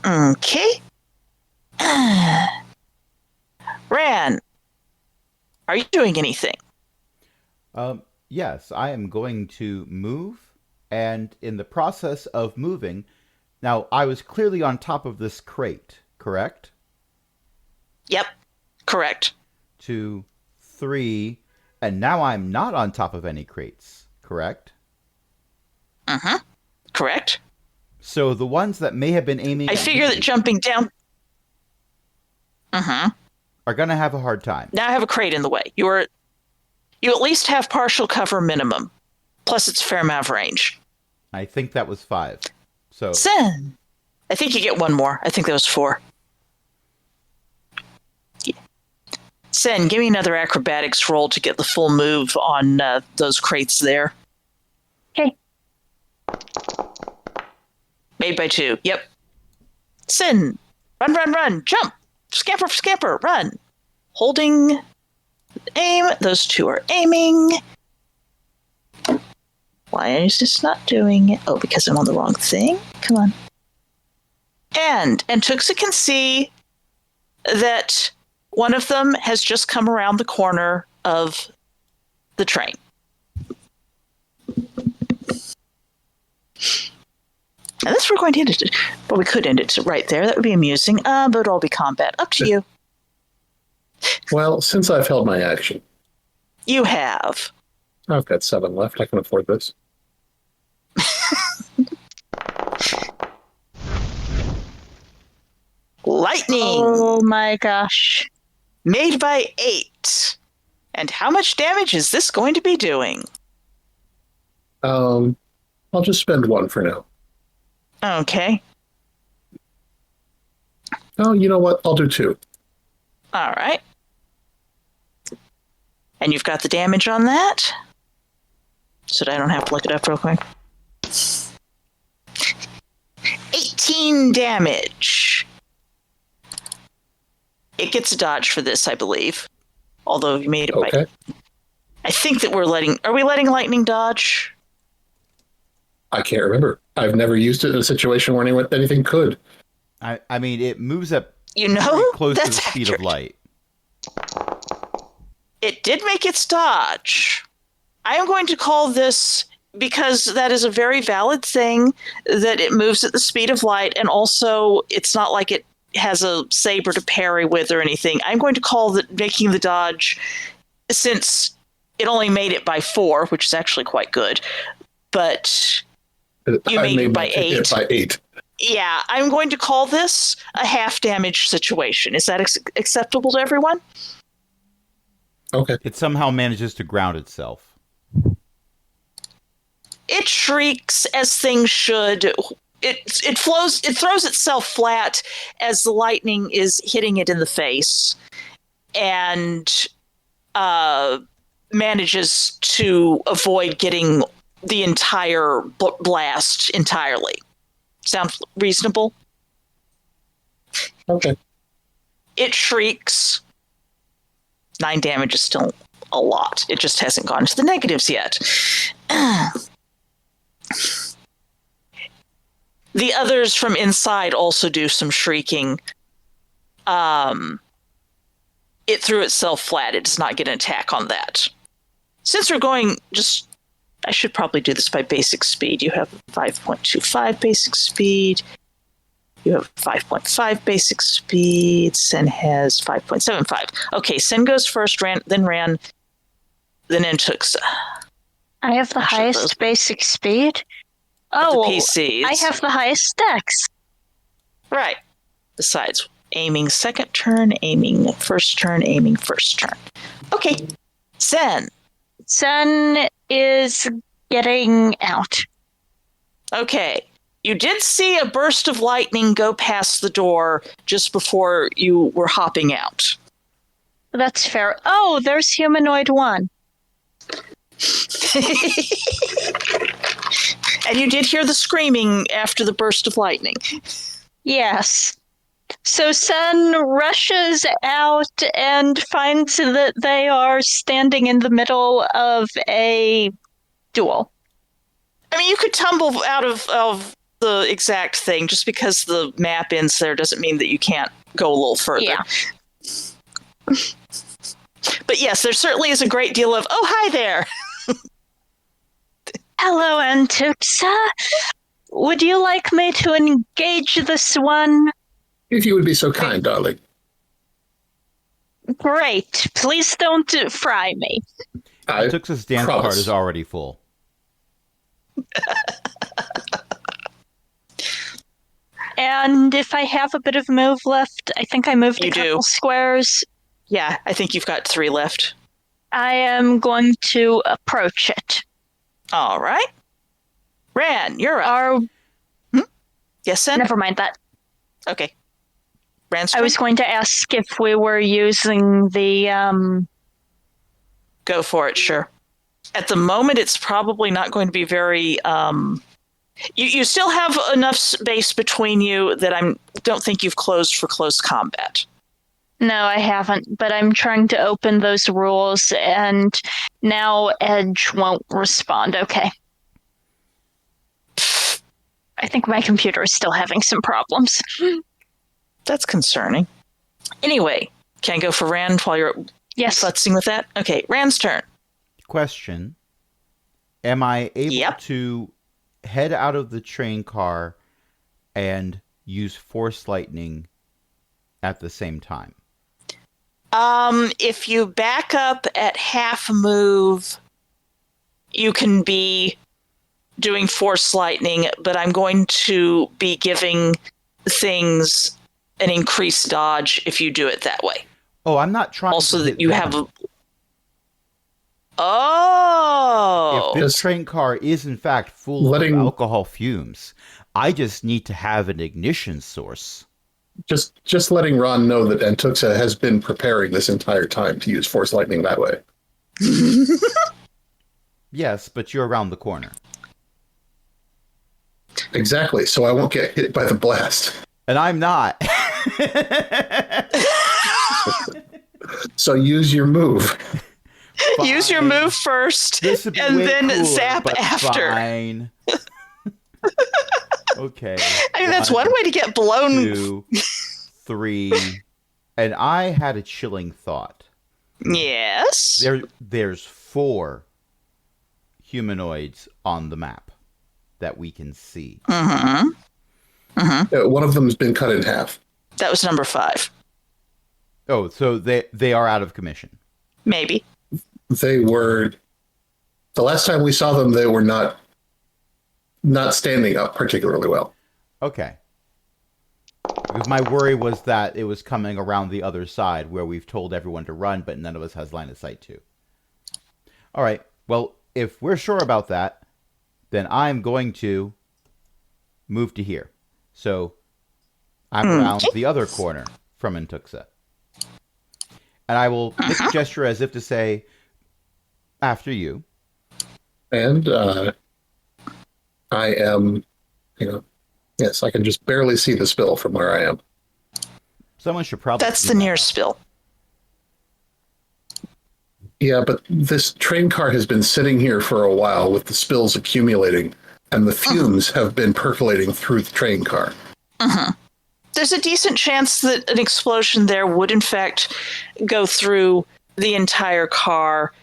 Okay. Ran, are you doing anything? Yes, I am going to move, and in the process of moving, now I was clearly on top of this crate, correct? Yep. Correct. 2, 3, and now I'm not on top of any crates, correct? Correct. So the ones that may have been aiming I at figure me that jumping down. are going to have a hard time. Now I have a crate in the way. You at least have partial cover minimum. Plus it's a fair amount of range. I think that was 5. So Sen. I think you get one more. I think that was 4. Yeah. Sen, give me another acrobatics roll to get the full move on those crates there. Okay. Made by 2. Yep. Sen. Run. Jump. Scamper, run. Holding aim. Those 2 are aiming. Why is this not doing it? Oh, because I'm on the wrong thing? Come on. And Tuxa can see that One of them has just come around the corner of the train. And this we're going to end it. Well, we could end it right there. That would be amusing. But it'll all be combat. Up to you. Well, since I've held my action, You have. I've got 7 left. I can afford this. Lightning. Oh my gosh. Made by 8. And how much damage is this going to be doing? I'll just spend 1 for now. Okay. Oh, you know what? I'll do 2. All right. And you've got the damage on that? So that I don't have to look it up real quick. 18 damage. It gets a dodge for this, I believe. Although you made it Okay. by... I think that are we letting lightning dodge? I can't remember. I've never used it in a situation where anything could. I mean, it moves up You know? pretty close to the That's speed of accurate. light. It did make its dodge. I am going to call this, because that is a very valid thing, that it moves at the speed of light, and also it's not like it has a saber to parry with or anything. I'm going to call that making the dodge, since it only made it by 4, which is actually quite good, but you made it by 8. By 8. Yeah, I'm going to call this a half damage situation. Is that acceptable to everyone? Okay. It somehow manages to ground itself. It shrieks as things should. It throws itself flat as the lightning is hitting it in the face, and manages to avoid getting the entire blast entirely. Sound reasonable? Okay. It shrieks. 9 damage is still a lot. It just hasn't gone to the negatives yet. The others from inside also do some shrieking. It threw itself flat. It does not get an attack on that. Since we're going I should probably do this by basic speed. You have 5.25 basic speed. You have 5.5 basic speed. Sen has 5.75. Okay, Sen goes first, then ran, then Entuxa. I have the Actually, highest those- basic speed. The Oh, PCs. I have the highest dex. Right. Besides aiming second turn, aiming first turn, aiming first turn. Okay. Sen. Sun is getting out. Okay. You did see a burst of lightning go past the door just before you were hopping out. That's fair. Oh, there's humanoid 1. And you did hear the screaming after the burst of lightning. Yes. So Sun rushes out and finds that they are standing in the middle of a duel. I mean, you could tumble out of the exact thing. Just because the map ends there doesn't mean that you can't go a little further. Yeah. But yes, there certainly is a great deal of, oh, hi there. Hello, Antuxa. Would you like me to engage this one? If you would be so kind, darling. Great. Please don't fry me. I Tux's dance promise. card is already full. And if I have a bit of move left, I think I moved You a couple do. squares. Yeah, I think you've got 3 left. I am going to approach it. All right. Ran, you're up. Yes, Sen? Never mind that. Okay. Ran's I was going to ask if we were using the Go for it, sure. At the moment, it's probably not going to be very... You still have enough space between you that I don't think you've closed for close combat. No, I haven't, but I'm trying to open those rules, and now Edge won't respond. Okay. I think my computer is still having some problems. That's concerning. Anyway, Can I go for Rand while you're Yes. futzing with that? Okay, Rand's turn. Question. Am I able to head out of the train car and use Force Lightning at the same time? If you back up at half move, you can be doing Force Lightning, but I'm going to be giving things an increased dodge if you do it that way. Oh, I'm not trying Also, to that hit you them. have. Oh! If this Just train car is in fact full of alcohol fumes, I just need to have an ignition source. Just letting Ron know that Antuxa has been preparing this entire time to use Force Lightning that way. Yes, but you're around the corner. Exactly, so I won't get hit by the blast. And I'm not. So use your move. Fine. Use your move first, This would be and way then cooler, zap but after. Fine. Okay. I mean, that's one way to get blown. 2, 3, and I had a chilling thought. Yes. There's 4 humanoids on the map that we can see. Mm-hmm. Mm-hmm. One of them has been cut in half. That was number 5. Oh, so they are out of commission. Maybe. They were, the last time we saw them, they were not standing up particularly well. Okay. Because my worry was that it was coming around the other side where we've told everyone to run, but none of us has line of sight to. All right. Well, if we're sure about that, then I'm going to move to here. So I'm around the other corner from Antuxa. And I will make a gesture as if to say, after you. And I am, yes, I can just barely see the spill from where I am. Someone should probably... That's the nearest spill. Yeah, but this train car has been sitting here for a while with the spills accumulating, and the fumes have been percolating through the train car. There's a decent chance that an explosion there would, in fact, go through the entire car.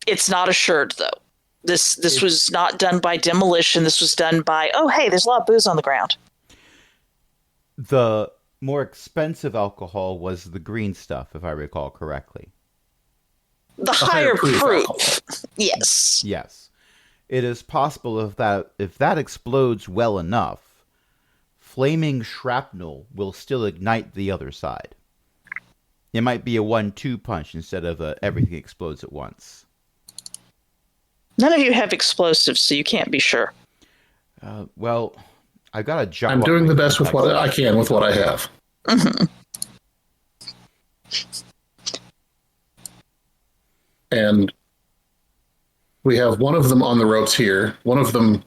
It's not assured, though. This was not done by demolition. This was done by, oh, hey, there's a lot of booze on the ground. The more expensive alcohol was the green stuff, if I recall correctly. The higher proof. alcohol. Yes. Yes. It is possible if that explodes well enough, flaming shrapnel will still ignite the other side. It might be a 1-2 punch instead of everything explodes at once. None of you have explosives, so you can't be sure. Well, I've got a jump. I'm doing the best with what I can with what I have. And we have one of them on the ropes here, one of them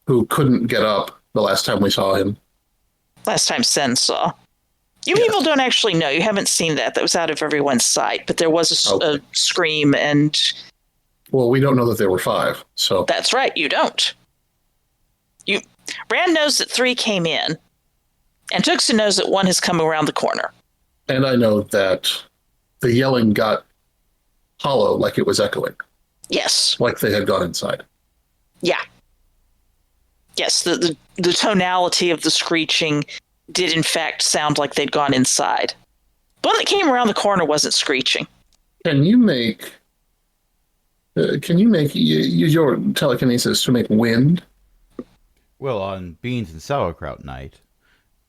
who couldn't get up the last time we saw him. Last time Sen saw. You people don't actually know. You haven't seen that. That was out of everyone's sight. But there was a scream, and... Well, we don't know that there were 5, so... That's right, you don't. Rand knows that 3 came in, and Tuxin knows that 1 has come around the corner. And I know that the yelling got hollow, like it was echoing. Yes. Like they had gone inside. Yeah. Yes, the tonality of the screeching did in fact sound like they'd gone inside. The one that came around the corner wasn't screeching. Can you use your telekinesis to make wind? Well, on beans and sauerkraut night.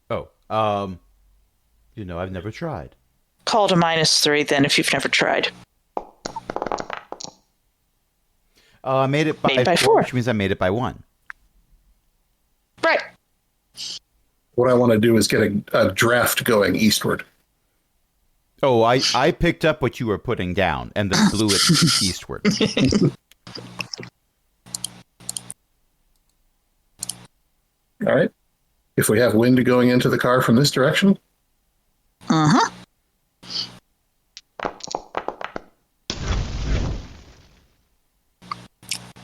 Oh, I've never tried. Call to -3 then if you've never tried. I made it by 4, which means I made it by 1. Right. What I want to do is get a draft going eastward. Oh, I picked up what you were putting down and then blew it eastward. All right. If we have wind going into the car from this direction.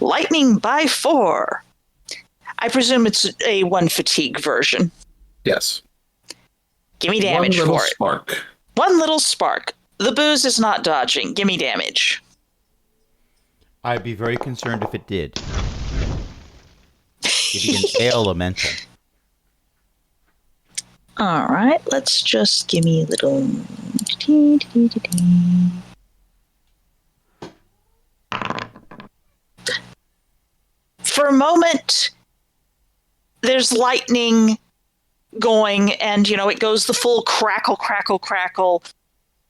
Lightning by 4. I presume it's a 1 fatigue version. Yes. Give me damage One little for it. spark. One little spark. The booze is not dodging. Give me damage. I'd be very concerned if it did. It'd be an elemental. All right, let's just give me a little. For a moment, there's lightning going, and it goes the full crackle, crackle, crackle.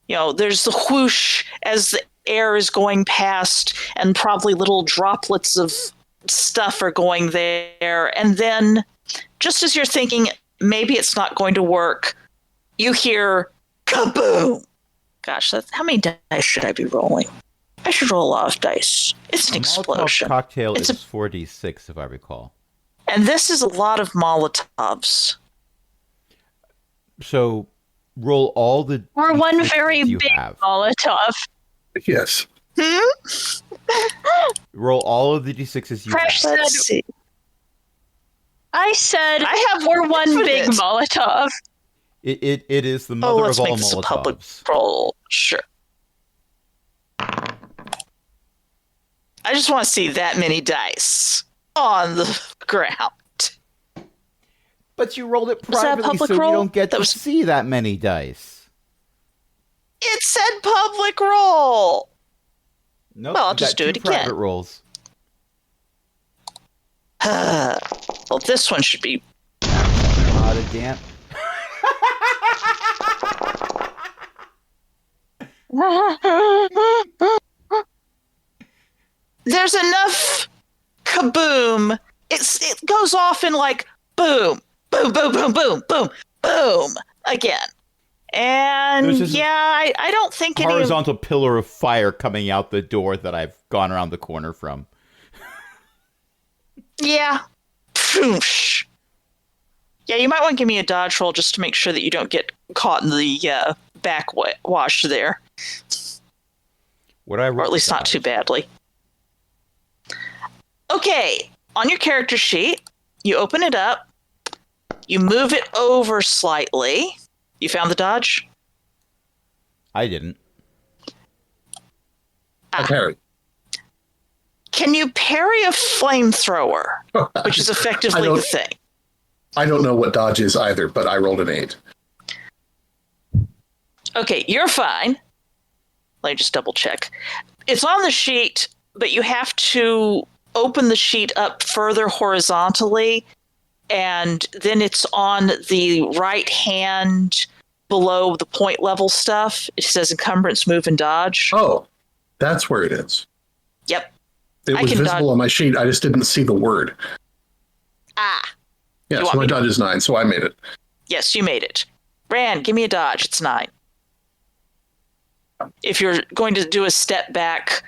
There's the whoosh as the air is going past, and probably little droplets of stuff are going there. And then, just as you're thinking, maybe it's not going to work, you hear kaboom. Gosh, how many dice should I be rolling? I should roll a lot of dice. It's an explosion. Molotov cocktail is 4d6, if I recall. And this is a lot of Molotovs. So, roll all the Or one d6s very you big have. Molotov. Yes. Roll all of the d6s you Crash have. Let's see. I said I have or one big infinite. Molotov. It is the Oh, mother let's of all make this a public Molotovs. roll. Sure. I just want to see that many dice on the ground. But you rolled it Was that a privately, public so you roll? don't get That to was- see that many dice. It said public roll. Nope, Well, I'll you just got do two it again. private rolls. Well, this one should be. Not a damn. There's enough kaboom. It goes off in like boom, boom, boom, boom, boom, boom, boom again. And There's this I don't think any of Horizontal pillar of fire coming out the door that I've gone around the corner from. Yeah. Poosh. Yeah, you might want to give me a dodge roll just to make sure that you don't get caught in the backwash there. What I roll Or at least not too badly. Okay, on your character sheet, you open it up, you move it over slightly. You found the dodge? I didn't. I parry. Can you parry a flamethrower? Which is effectively the thing. I don't know what dodge is either, but I rolled an 8. Okay, you're fine. Let me just double check. It's on the sheet, but you have to open the sheet up further horizontally, and then it's on the right hand below the point level stuff. It says encumbrance, move, and dodge. Oh, that's where it is. Yep. It I was can visible dodge. on my sheet. I just didn't see the word. Ah, Yeah, You so want my me to- dodge is 9, so I made it. yes, you made it. Rand, give me a dodge. It's 9. If you're going to do a step back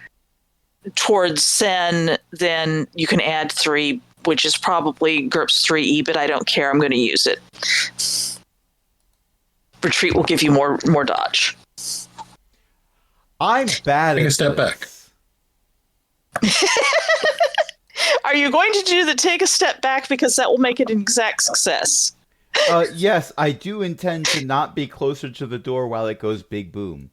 towards Sen, then you can add 3, which is probably GURPS 3E, but I don't care. I'm going to use it. Retreat will give you more dodge. I'm bad Take at a step this. back. Are you going to do the take a step back because that will make it an exact success? Yes, I do intend to not be closer to the door while it goes big boom.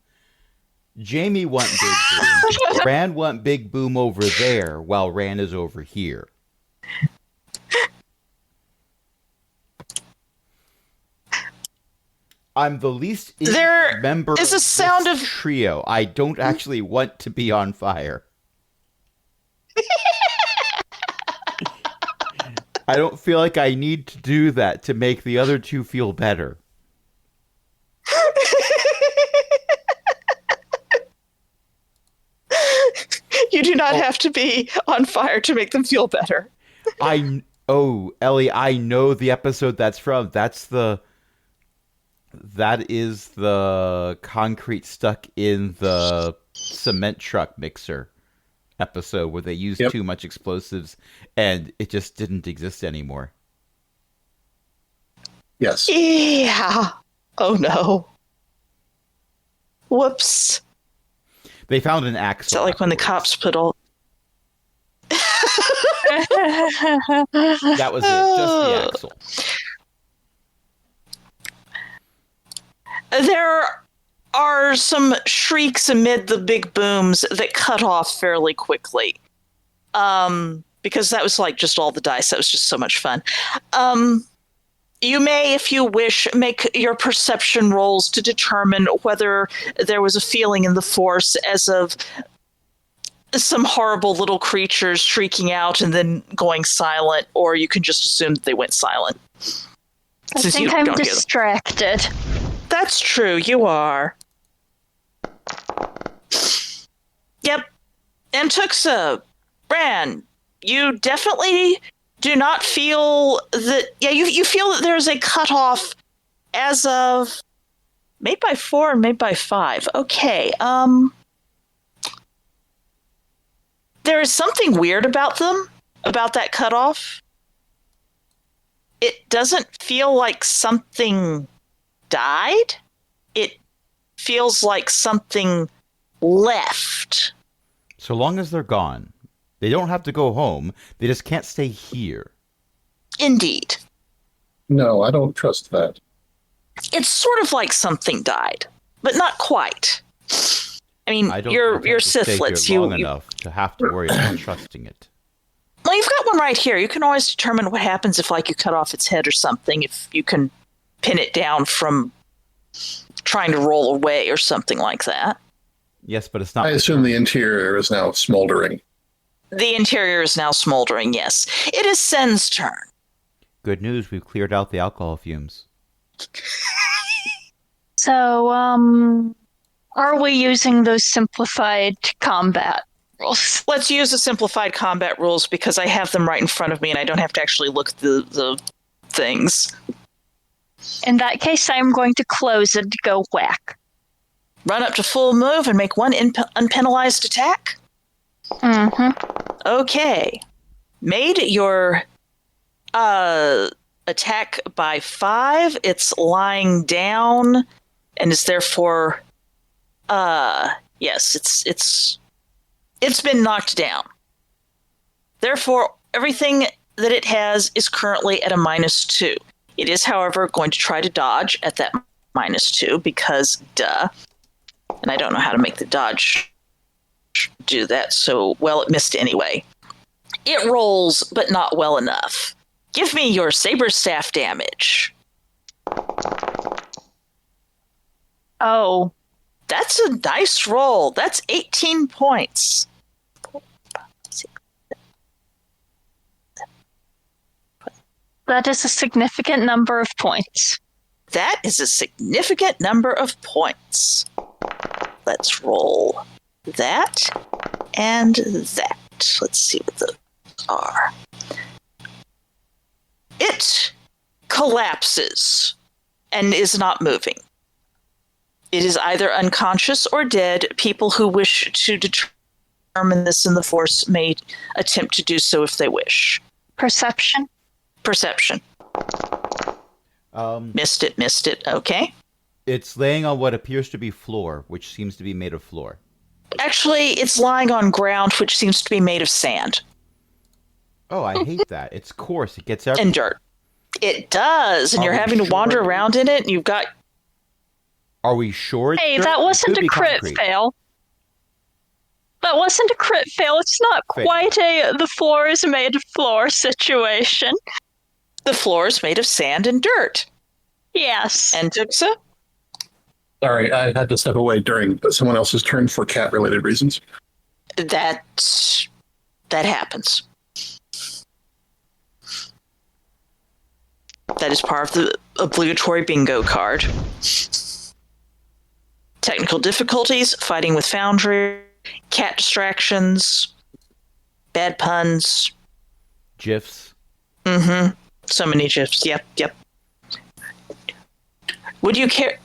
Jamie want big boom. Rand want big boom over there while Rand is over here. I'm the least There injured member is a of sound this of- trio. I don't actually want to be on fire. I don't feel like I need to do that to make the other two feel better. You do not have to be on fire to make them feel better. Ellie, I know the episode that's from. That is the concrete stuck in the cement truck mixer episode where they used Yep. too much explosives and it just didn't exist anymore. Yes. Yeah. Oh no. Whoops. They found an axle. Is that like when the afterwards. cops put all. That was it, just the axle. There are some shrieks amid the big booms that cut off fairly quickly. Because that was like just all the dice. That was just so much fun. You may, if you wish, make your perception rolls to determine whether there was a feeling in the force as of some horrible little creatures shrieking out and then going silent, or you can just assume that they went silent. I think I'm distracted. That's true, you are. Yep. And Tuxa, Bran, you definitely do not feel that... Yeah, you feel that there's a cutoff as of... Made by 4 and made by 5. Okay, there is something weird about them, about that cutoff. It doesn't feel like something died. It feels like something left. So long as they're gone, they don't have to go home. They just can't stay here. Indeed. No, I don't trust that. It's sort of like something died, but not quite. I mean, I don't you're intend to stay Sithlets. here long enough to have to worry about trusting it. Well, you've got one right here. You can always determine what happens if, like, you cut off its head or something, if you can pin it down from trying to roll away or something like that. Yes, but it's not... I assume the interior is now smoldering. The interior is now smoldering, yes. It is Sen's turn. Good news, we've cleared out the alcohol fumes. So, are we using those simplified combat rules? Let's use the simplified combat rules because I have them right in front of me and I don't have to actually look at the things. In that case, I'm going to close it to go whack. Run up to full move and make one unpenalized attack? Mm-hmm. Okay. Made your attack by 5. It's lying down and is therefore yes, it's been knocked down. Therefore, everything that it has is currently at a -2. It is, however, going to try to dodge at that -2 because duh. And I don't know how to make the dodge do that, so, well, it missed anyway. It rolls, but not well enough. Give me your saber staff damage. Oh. That's a nice roll. That's 18 points. That is a significant number of points. That is a significant number of points. Let's roll that and that. Let's see what those are. It collapses and is not moving. It is either unconscious or dead. People who wish to determine this in the Force may attempt to do so if they wish. Perception? Perception. Missed it. Okay. It's laying on what appears to be floor, which seems to be made of floor. Actually, it's lying on ground, which seems to be made of sand. Oh, I hate that. It's coarse. It gets everywhere. And dirt. It does, and Are you're we having to wander sure? around in it, and you've got... Are we sure it's Hey, dirt? that It wasn't could a be crit concrete. fail. That wasn't a crit fail. It's not quite a the floor is made of floor situation. The floor is made of sand and dirt. Yes. And Tuxa? Sorry, I had to step away during someone else's turn for cat-related reasons. That happens. That is part of the obligatory bingo card. Technical difficulties, fighting with Foundry, cat distractions, bad puns. GIFs. Mm-hmm. So many GIFs. Yep. Would you care...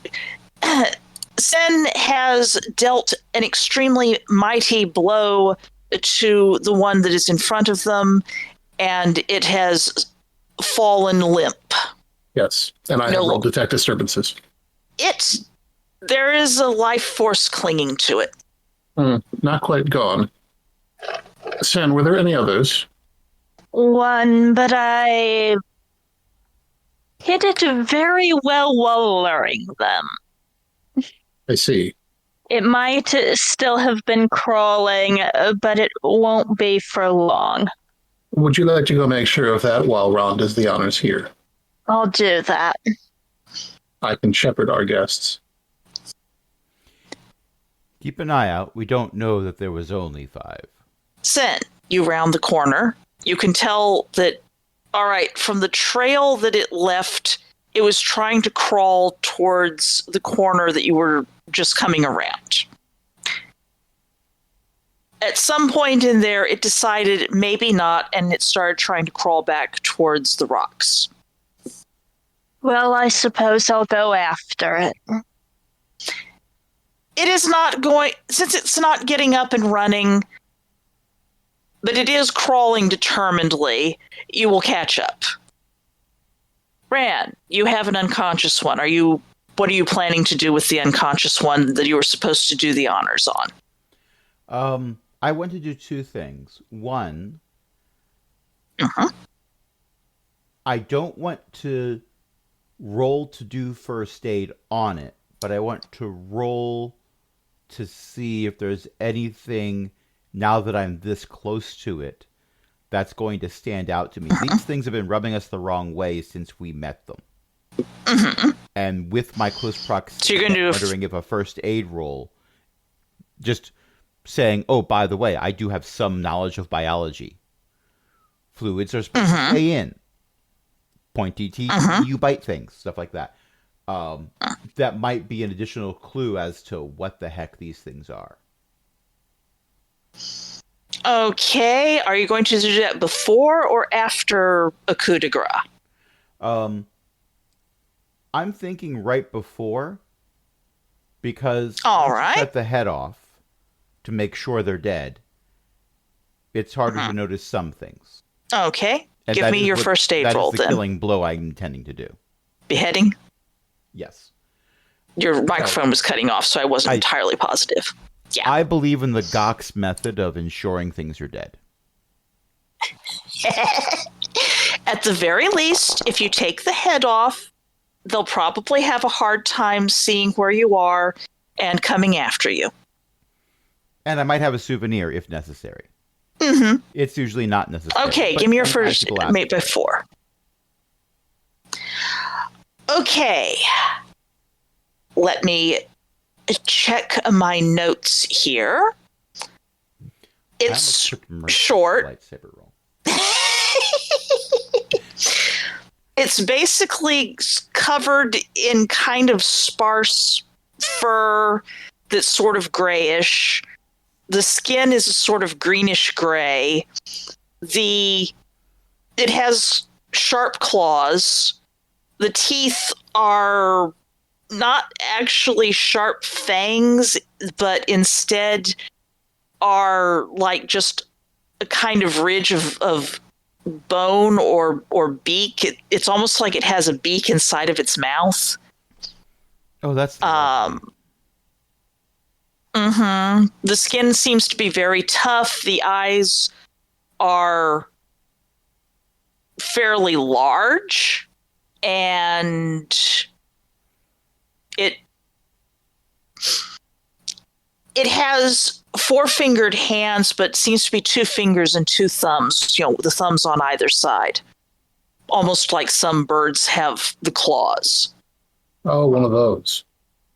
Sen has dealt an extremely mighty blow to the one that is in front of them, and it has fallen limp. Yes, and I have rolled detect disturbances. There is a life force clinging to it. Not quite gone. Sen, were there any others? One, but I hit it very well while luring them. I see. It might still have been crawling, but it won't be for long. Would you like to go make sure of that while Ron does the honors here? I'll do that. I can shepherd our guests. Keep an eye out. We don't know that there was only 5. Sen, you round the corner. You can tell that, all right, from the trail that it left, it was trying to crawl towards the corner that you were just coming around. At some point in there, it decided maybe not, and it started trying to crawl back towards the rocks. Well, I suppose I'll go after it. It is not going, since it's not getting up and running, but it is crawling determinedly, you will catch up. Ran, you have an unconscious one. What are you planning to do with the unconscious one that you were supposed to do the honors on? I want to do 2 things. One, I don't want to roll to do first aid on it, but I want to roll to see if there's anything, now that I'm this close to it, that's going to stand out to me. These things have been rubbing us the wrong way since we met them. And with my close proximity, So you're going to do wondering if a first aid roll, just saying, oh, by the way, I do have some knowledge of biology. Fluids are supposed to stay in. Pointy teeth, you bite things, stuff like that. That might be an additional clue as to what the heck these things are. Okay, are you going to do that before or after a coup de grace? I'm thinking right before, because All once you right. cut the head off to make sure they're dead, it's harder to notice some things. Okay, And give that me is your first aid roll that is the then. killing blow I'm intending to do. Beheading? Yes. Your microphone was cutting off, so I wasn't entirely positive. Yeah. I believe in the Gox method of ensuring things are dead. At the very least, if you take the head off, they'll probably have a hard time seeing where you are and coming after you. And I might have a souvenir if necessary. It's usually not necessary. Okay, but give me your some first tactical mate before. Okay. Let me check my notes here. I It's almost took Mercy's short. lightsaber roll. It's basically covered in kind of sparse fur that's sort of grayish. The skin is a sort of greenish gray. It has sharp claws. The teeth are not actually sharp fangs, but instead are like just a kind of ridge of bone or beak. It's almost like it has a beak inside of its mouth. Oh, that's The skin seems to be very tough. The eyes are fairly large, and it has 4-fingered hands, but seems to be 2 fingers and 2 thumbs, the thumbs on either side. Almost like some birds have the claws. Oh, one of those.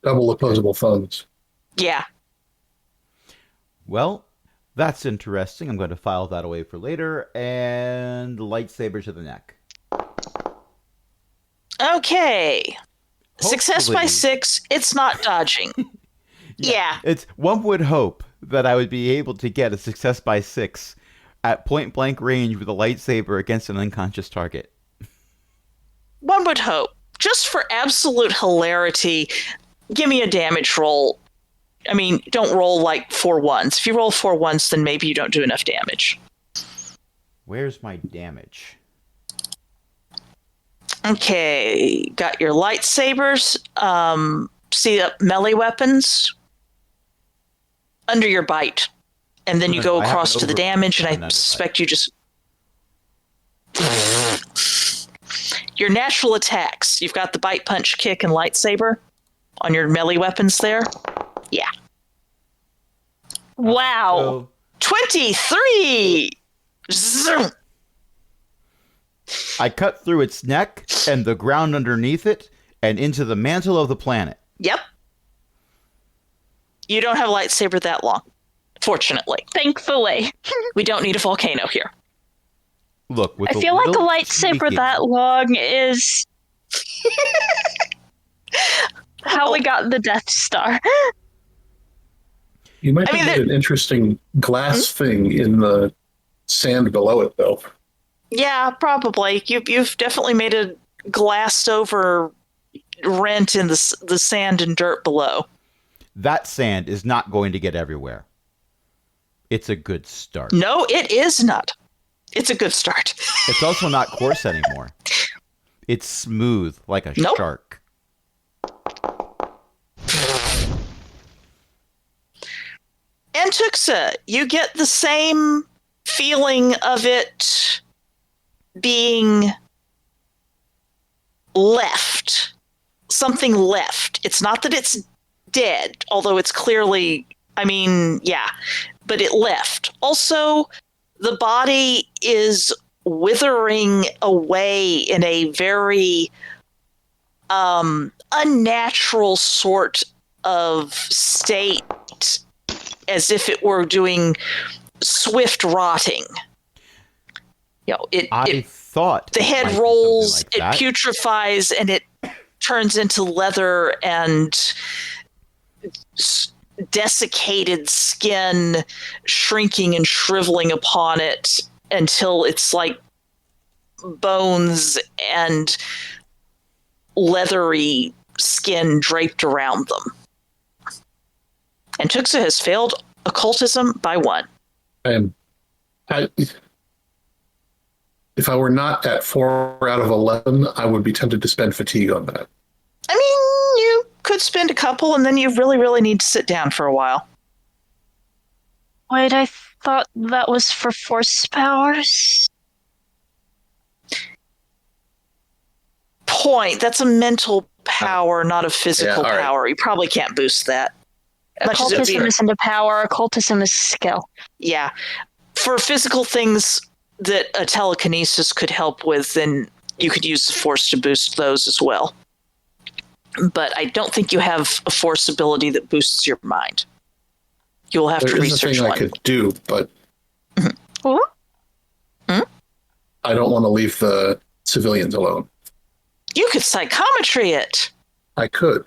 Double opposable thumbs. Yeah. Well, that's interesting. I'm going to file that away for later. And lightsaber to the neck. Okay. Success by Hopefully- 6. It's not dodging. Yeah. It's one would hope that I would be able to get a success by 6 at point blank range with a lightsaber against an unconscious target. One would hope. Just for absolute hilarity, give me a damage roll. I mean, don't roll like 4 ones. If you roll 4 ones, then maybe you don't do enough damage. Where's my damage? Okay, got your lightsabers. See up melee weapons under your bite, and then you go I have across an to the over- damage. And an I under suspect you just your natural attacks. You've got the bite, punch, kick, and lightsaber. on your melee weapons there. Yeah. Wow. So 23! Zoom! I cut through its neck and the ground underneath it and into the mantle of the planet. Yep. You don't have a lightsaber that long, fortunately. Thankfully. We don't need a volcano here. Look, with I feel like a little lightsaber tweaking- that long is how we got the Death Star. You might I mean, have made an interesting glass thing in the sand below it, though. Yeah, probably. You've definitely made a glassed over rent in the sand and dirt below. That sand is not going to get everywhere. It's a good start. No, it is not. It's a good start. It's also not coarse anymore. It's smooth like a Nope. shark. And Tuxa, you get the same feeling of it being left. Something left. It's not that it's dead, although it's clearly, yeah, but it left. Also, the body is withering away in a very unnatural sort of state, as if it were doing swift rotting. I thought the it head might be rolls, something like it that. putrefies, and it turns into leather and desiccated skin shrinking and shriveling upon it until it's like bones and leathery skin draped around them. And Tuxa has failed occultism by 1. And if I were not at 4 out of 11, I would be tempted to spend fatigue on that. I mean, you could spend a couple, and then you really, really need to sit down for a while. Wait, I thought that was for force powers. Point. That's a mental power, not a physical all right. power. You probably can't boost that. Much as it would be- Occultism isn't a power, occultism is skill. Yeah. For physical things that a telekinesis could help with, then you could use the force to boost those as well. But I don't think you have a force ability that boosts your mind. You'll have to There is a research thing I one. could do, but Ooh. I don't want to leave the civilians alone. You could psychometry it. I could.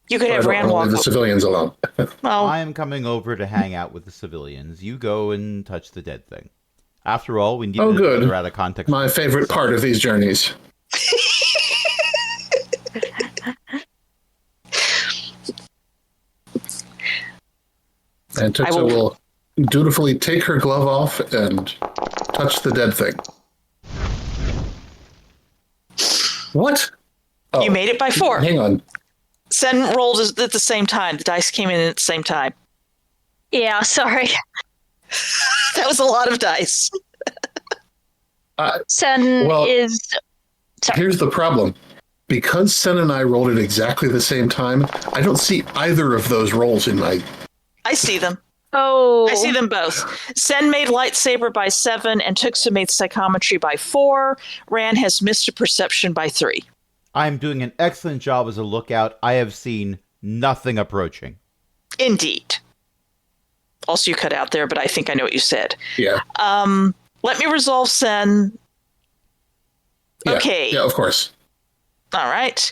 You could But I have don't Rand want to walk. leave the civilians alone. Well, I am coming over to hang out with the civilians. You go and touch the dead thing. After all, we need Oh, to good. figure out a context. My favorite part of these journeys. And I Tuxa will- will dutifully take her glove off and touch the dead thing. What? Oh, you made it by 4. hang on. Sen rolled at the same time. The dice came in at the same time. Yeah, sorry. That was a lot of dice. Sen Well- is... Sorry. Here's the problem. Because Sen and I rolled at exactly the same time, I don't see either of those rolls in my... I see them. Oh. I see them both. Sen made lightsaber by 7, and Tuxa made psychometry by 4. Ran has missed a perception by 3. I am doing an excellent job as a lookout. I have seen nothing approaching. Indeed. Also, you cut out there, but I think I know what you said. Yeah. Let me resolve Sen. Yeah. Okay. Yeah, of course. All right.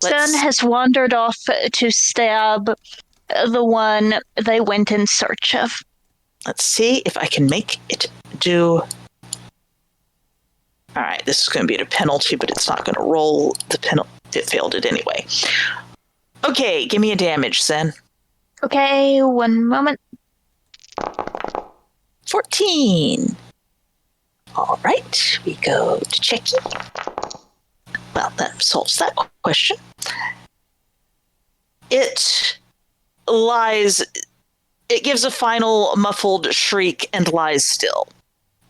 Sen has wandered off to stab the one they went in search of. Let's see if I can make it do. All right, this is going to be at a penalty, but it's not going to roll the penalty. It failed it anyway. Okay, give me a damage, Sen. Okay, one moment. 14. All right, we go to checking. Well, that solves that question. It lies, it gives a final muffled shriek and lies still.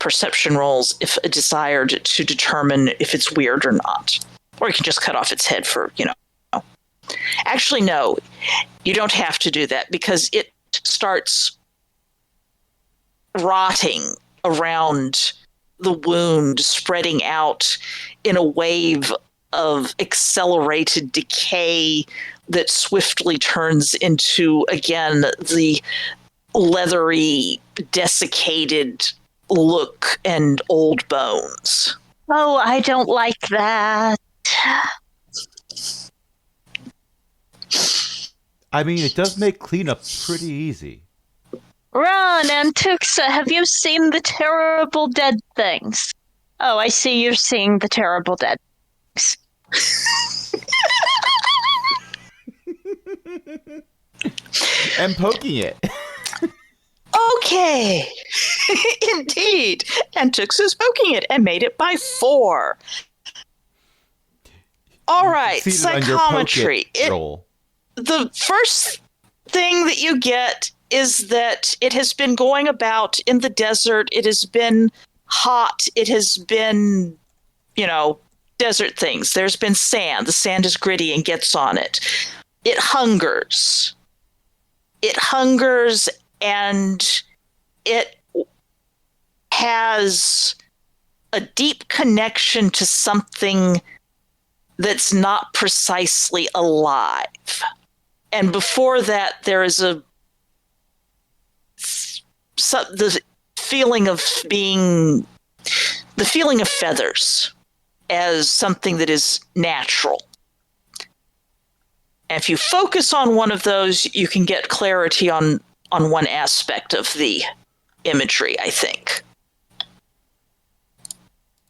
Perception rolls if desired to determine if it's weird or not. Or you can just cut off its head for, Actually, no, you don't have to do that because it starts rotting around the wound, spreading out in a wave of accelerated decay that swiftly turns into, again, the leathery, desiccated look and old bones. Oh, I don't like that. I mean, it does make cleanup pretty easy. Ron and Tuxa, have you seen the terrible dead things? Oh, I see you're seeing the terrible dead things. And poking it. Okay, indeed. And Tuxa's poking it and made it by 4. All right, Succeeded on your poke psychometry. it roll. The first thing that you get is that it has been going about in the desert. It has been hot. It has been, desert things. There's been sand. The sand is gritty and gets on it. It hungers. It hungers, and it has a deep connection to something that's not precisely alive. And before that, there is the feeling of feathers as something that is natural. And if you focus on one of those, you can get clarity on one aspect of the imagery, I think.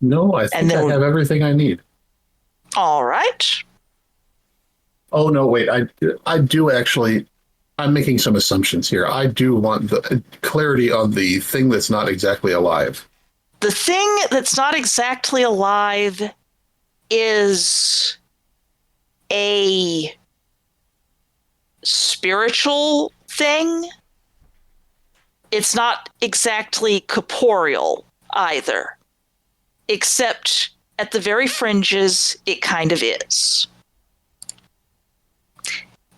No, I think I have everything I need. All right. Oh, no, wait. I do actually. I'm making some assumptions here. I do want the clarity on the thing that's not exactly alive. The thing that's not exactly alive is a spiritual thing. It's not exactly corporeal either, except at the very fringes, it kind of is.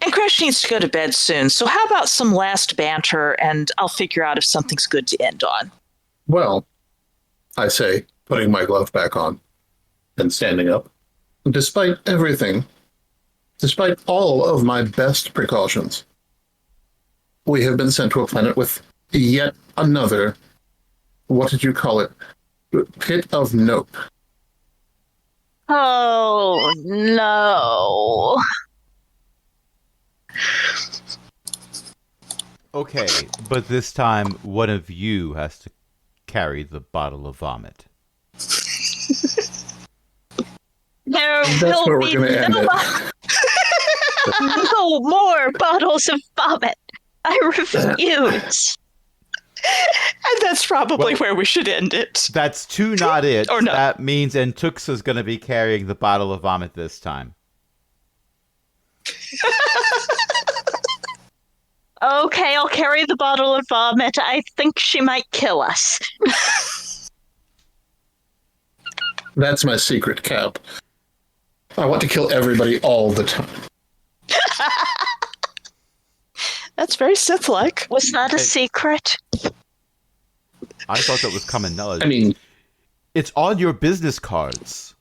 And Crash needs to go to bed soon, so how about some last banter, and I'll figure out if something's good to end on. Well, I say, putting my glove back on and standing up. Despite everything, despite all of my best precautions, we have been sent to a planet with yet another, what did you call it? Pit of note. Oh, no. Okay, but this time one of you has to carry the bottle of vomit. There That's will where be we're going to end no more bottles of vomit. I refuse. And that's probably where we should end it. That's 2 not it. Or no. That means Entuxa's going to be carrying the bottle of vomit this time. Okay, I'll carry the bottle of vomit. I think she might kill us. That's my secret cap. I want to kill everybody all the time. That's very Sith-like. Was that a secret? I thought that was common knowledge. I mean, It's on your business cards.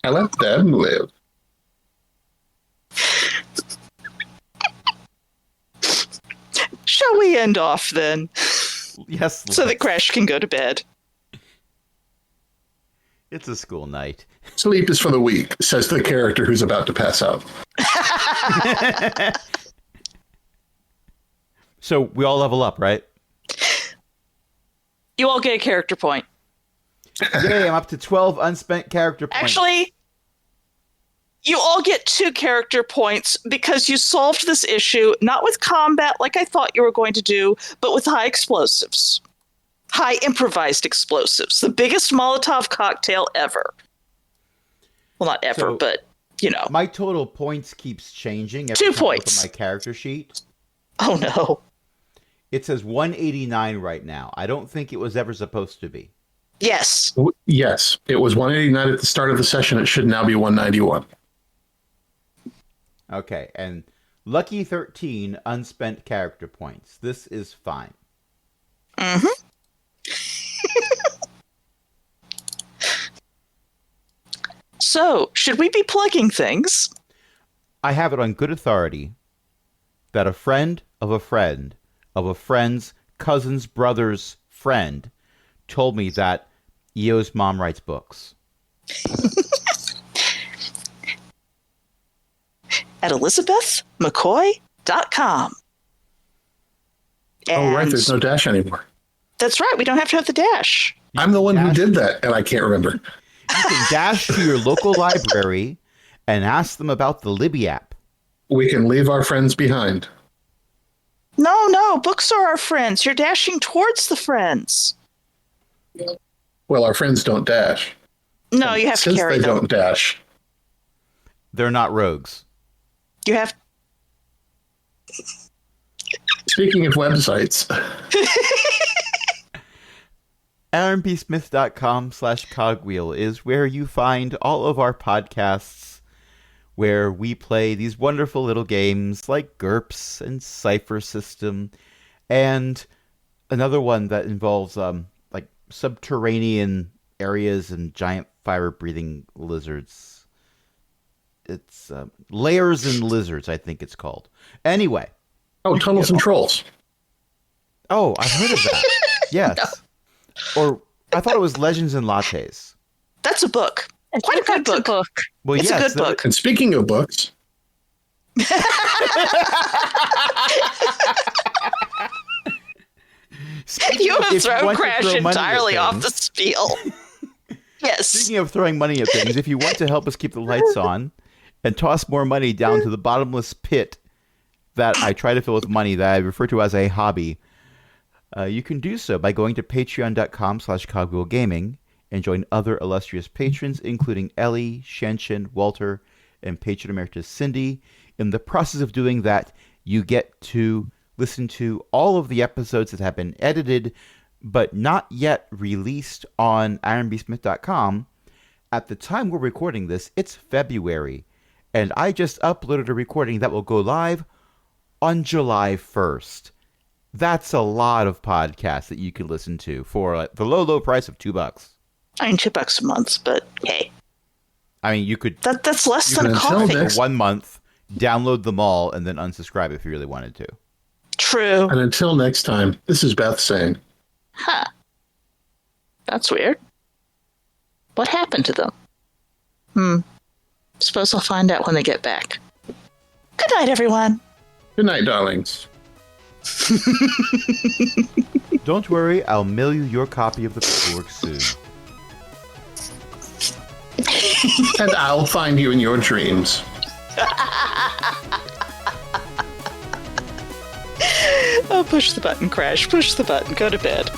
I let them live. Shall we end off then, Yes. so that Crash can go to bed? It's a school night. Sleep is for the weak, says the character who's about to pass out. So we all level up, right? You all get a character point. Yay, I'm up to 12 unspent character points. Actually, you all get 2 character points because you solved this issue not with combat like I thought you were going to do, but with high explosives. High improvised explosives. The biggest Molotov cocktail ever. Well, not ever, So, but, my total points keeps changing every 2 time I look points. at my character sheet. Oh no. It says 189 right now. I don't think it was ever supposed to be. Yes. Yes, it was 189 at the start of the session. It should now be 191. Okay, and lucky 13 unspent character points. This is fine. Mm-hmm. So, should we be plugging things? I have it on good authority that a friend of a friend of a friend's cousin's brother's friend told me that EO's mom writes books. At ElizabethMcCoy.com. Oh, right. And There's no dash anymore. that's right. We don't have to have the dash. I'm the one who dash- did that, and I can't remember. You can dash to your local library and ask them about the Libby app. We can leave our friends behind. No. Books are our friends. You're dashing towards the friends. Well, our friends don't dash. No, you have to Since carry they them. don't dash. They're not rogues. You have. Speaking of websites, AaronBSmith.com/cogwheel is where you find all of our podcasts where we play these wonderful little games like GURPS and Cipher System and another one that involves like subterranean areas and giant fire-breathing lizards. It's Layers and Lizards, I think it's called. Anyway. Tunnels and Trolls. Oh, I've heard of that. Yes. Or I thought it was Legends and Lattes. That's a book. Quite a good That's book. Well, It's a good book. And speaking of books, You have if thrown want to Crash throw money at entirely off things- the spiel. Yes. Speaking of throwing money at things, if you want to help us keep the lights on and toss more money down to the bottomless pit that I try to fill with money that I refer to as a hobby, you can do so by going to patreon.com/cogwheelgaming and join other illustrious patrons, including Ellie, Shenshin, Walter, and patron emeritus Cindy. In the process of doing that, you get to listen to all of the episodes that have been edited but not yet released on ironbsmith.com. At the time we're recording this, it's February, and I just uploaded a recording that will go live on July 1st. That's a lot of podcasts that you can listen to for the low price of $2. I mean, $2 a month, but hey, I mean, you could that's less You than a can until coffee. for next- 1 month download them all and then unsubscribe if you really wanted to. True. and until next time, this is Beth saying, Huh. That's weird. What happened to them? Suppose I'll find out when they get back. Good night, everyone. good night, darlings. Don't worry, I'll mail you your copy of the paperwork soon. And I'll find you in your dreams. Oh, push the button, Crash. Push the button. Go to bed.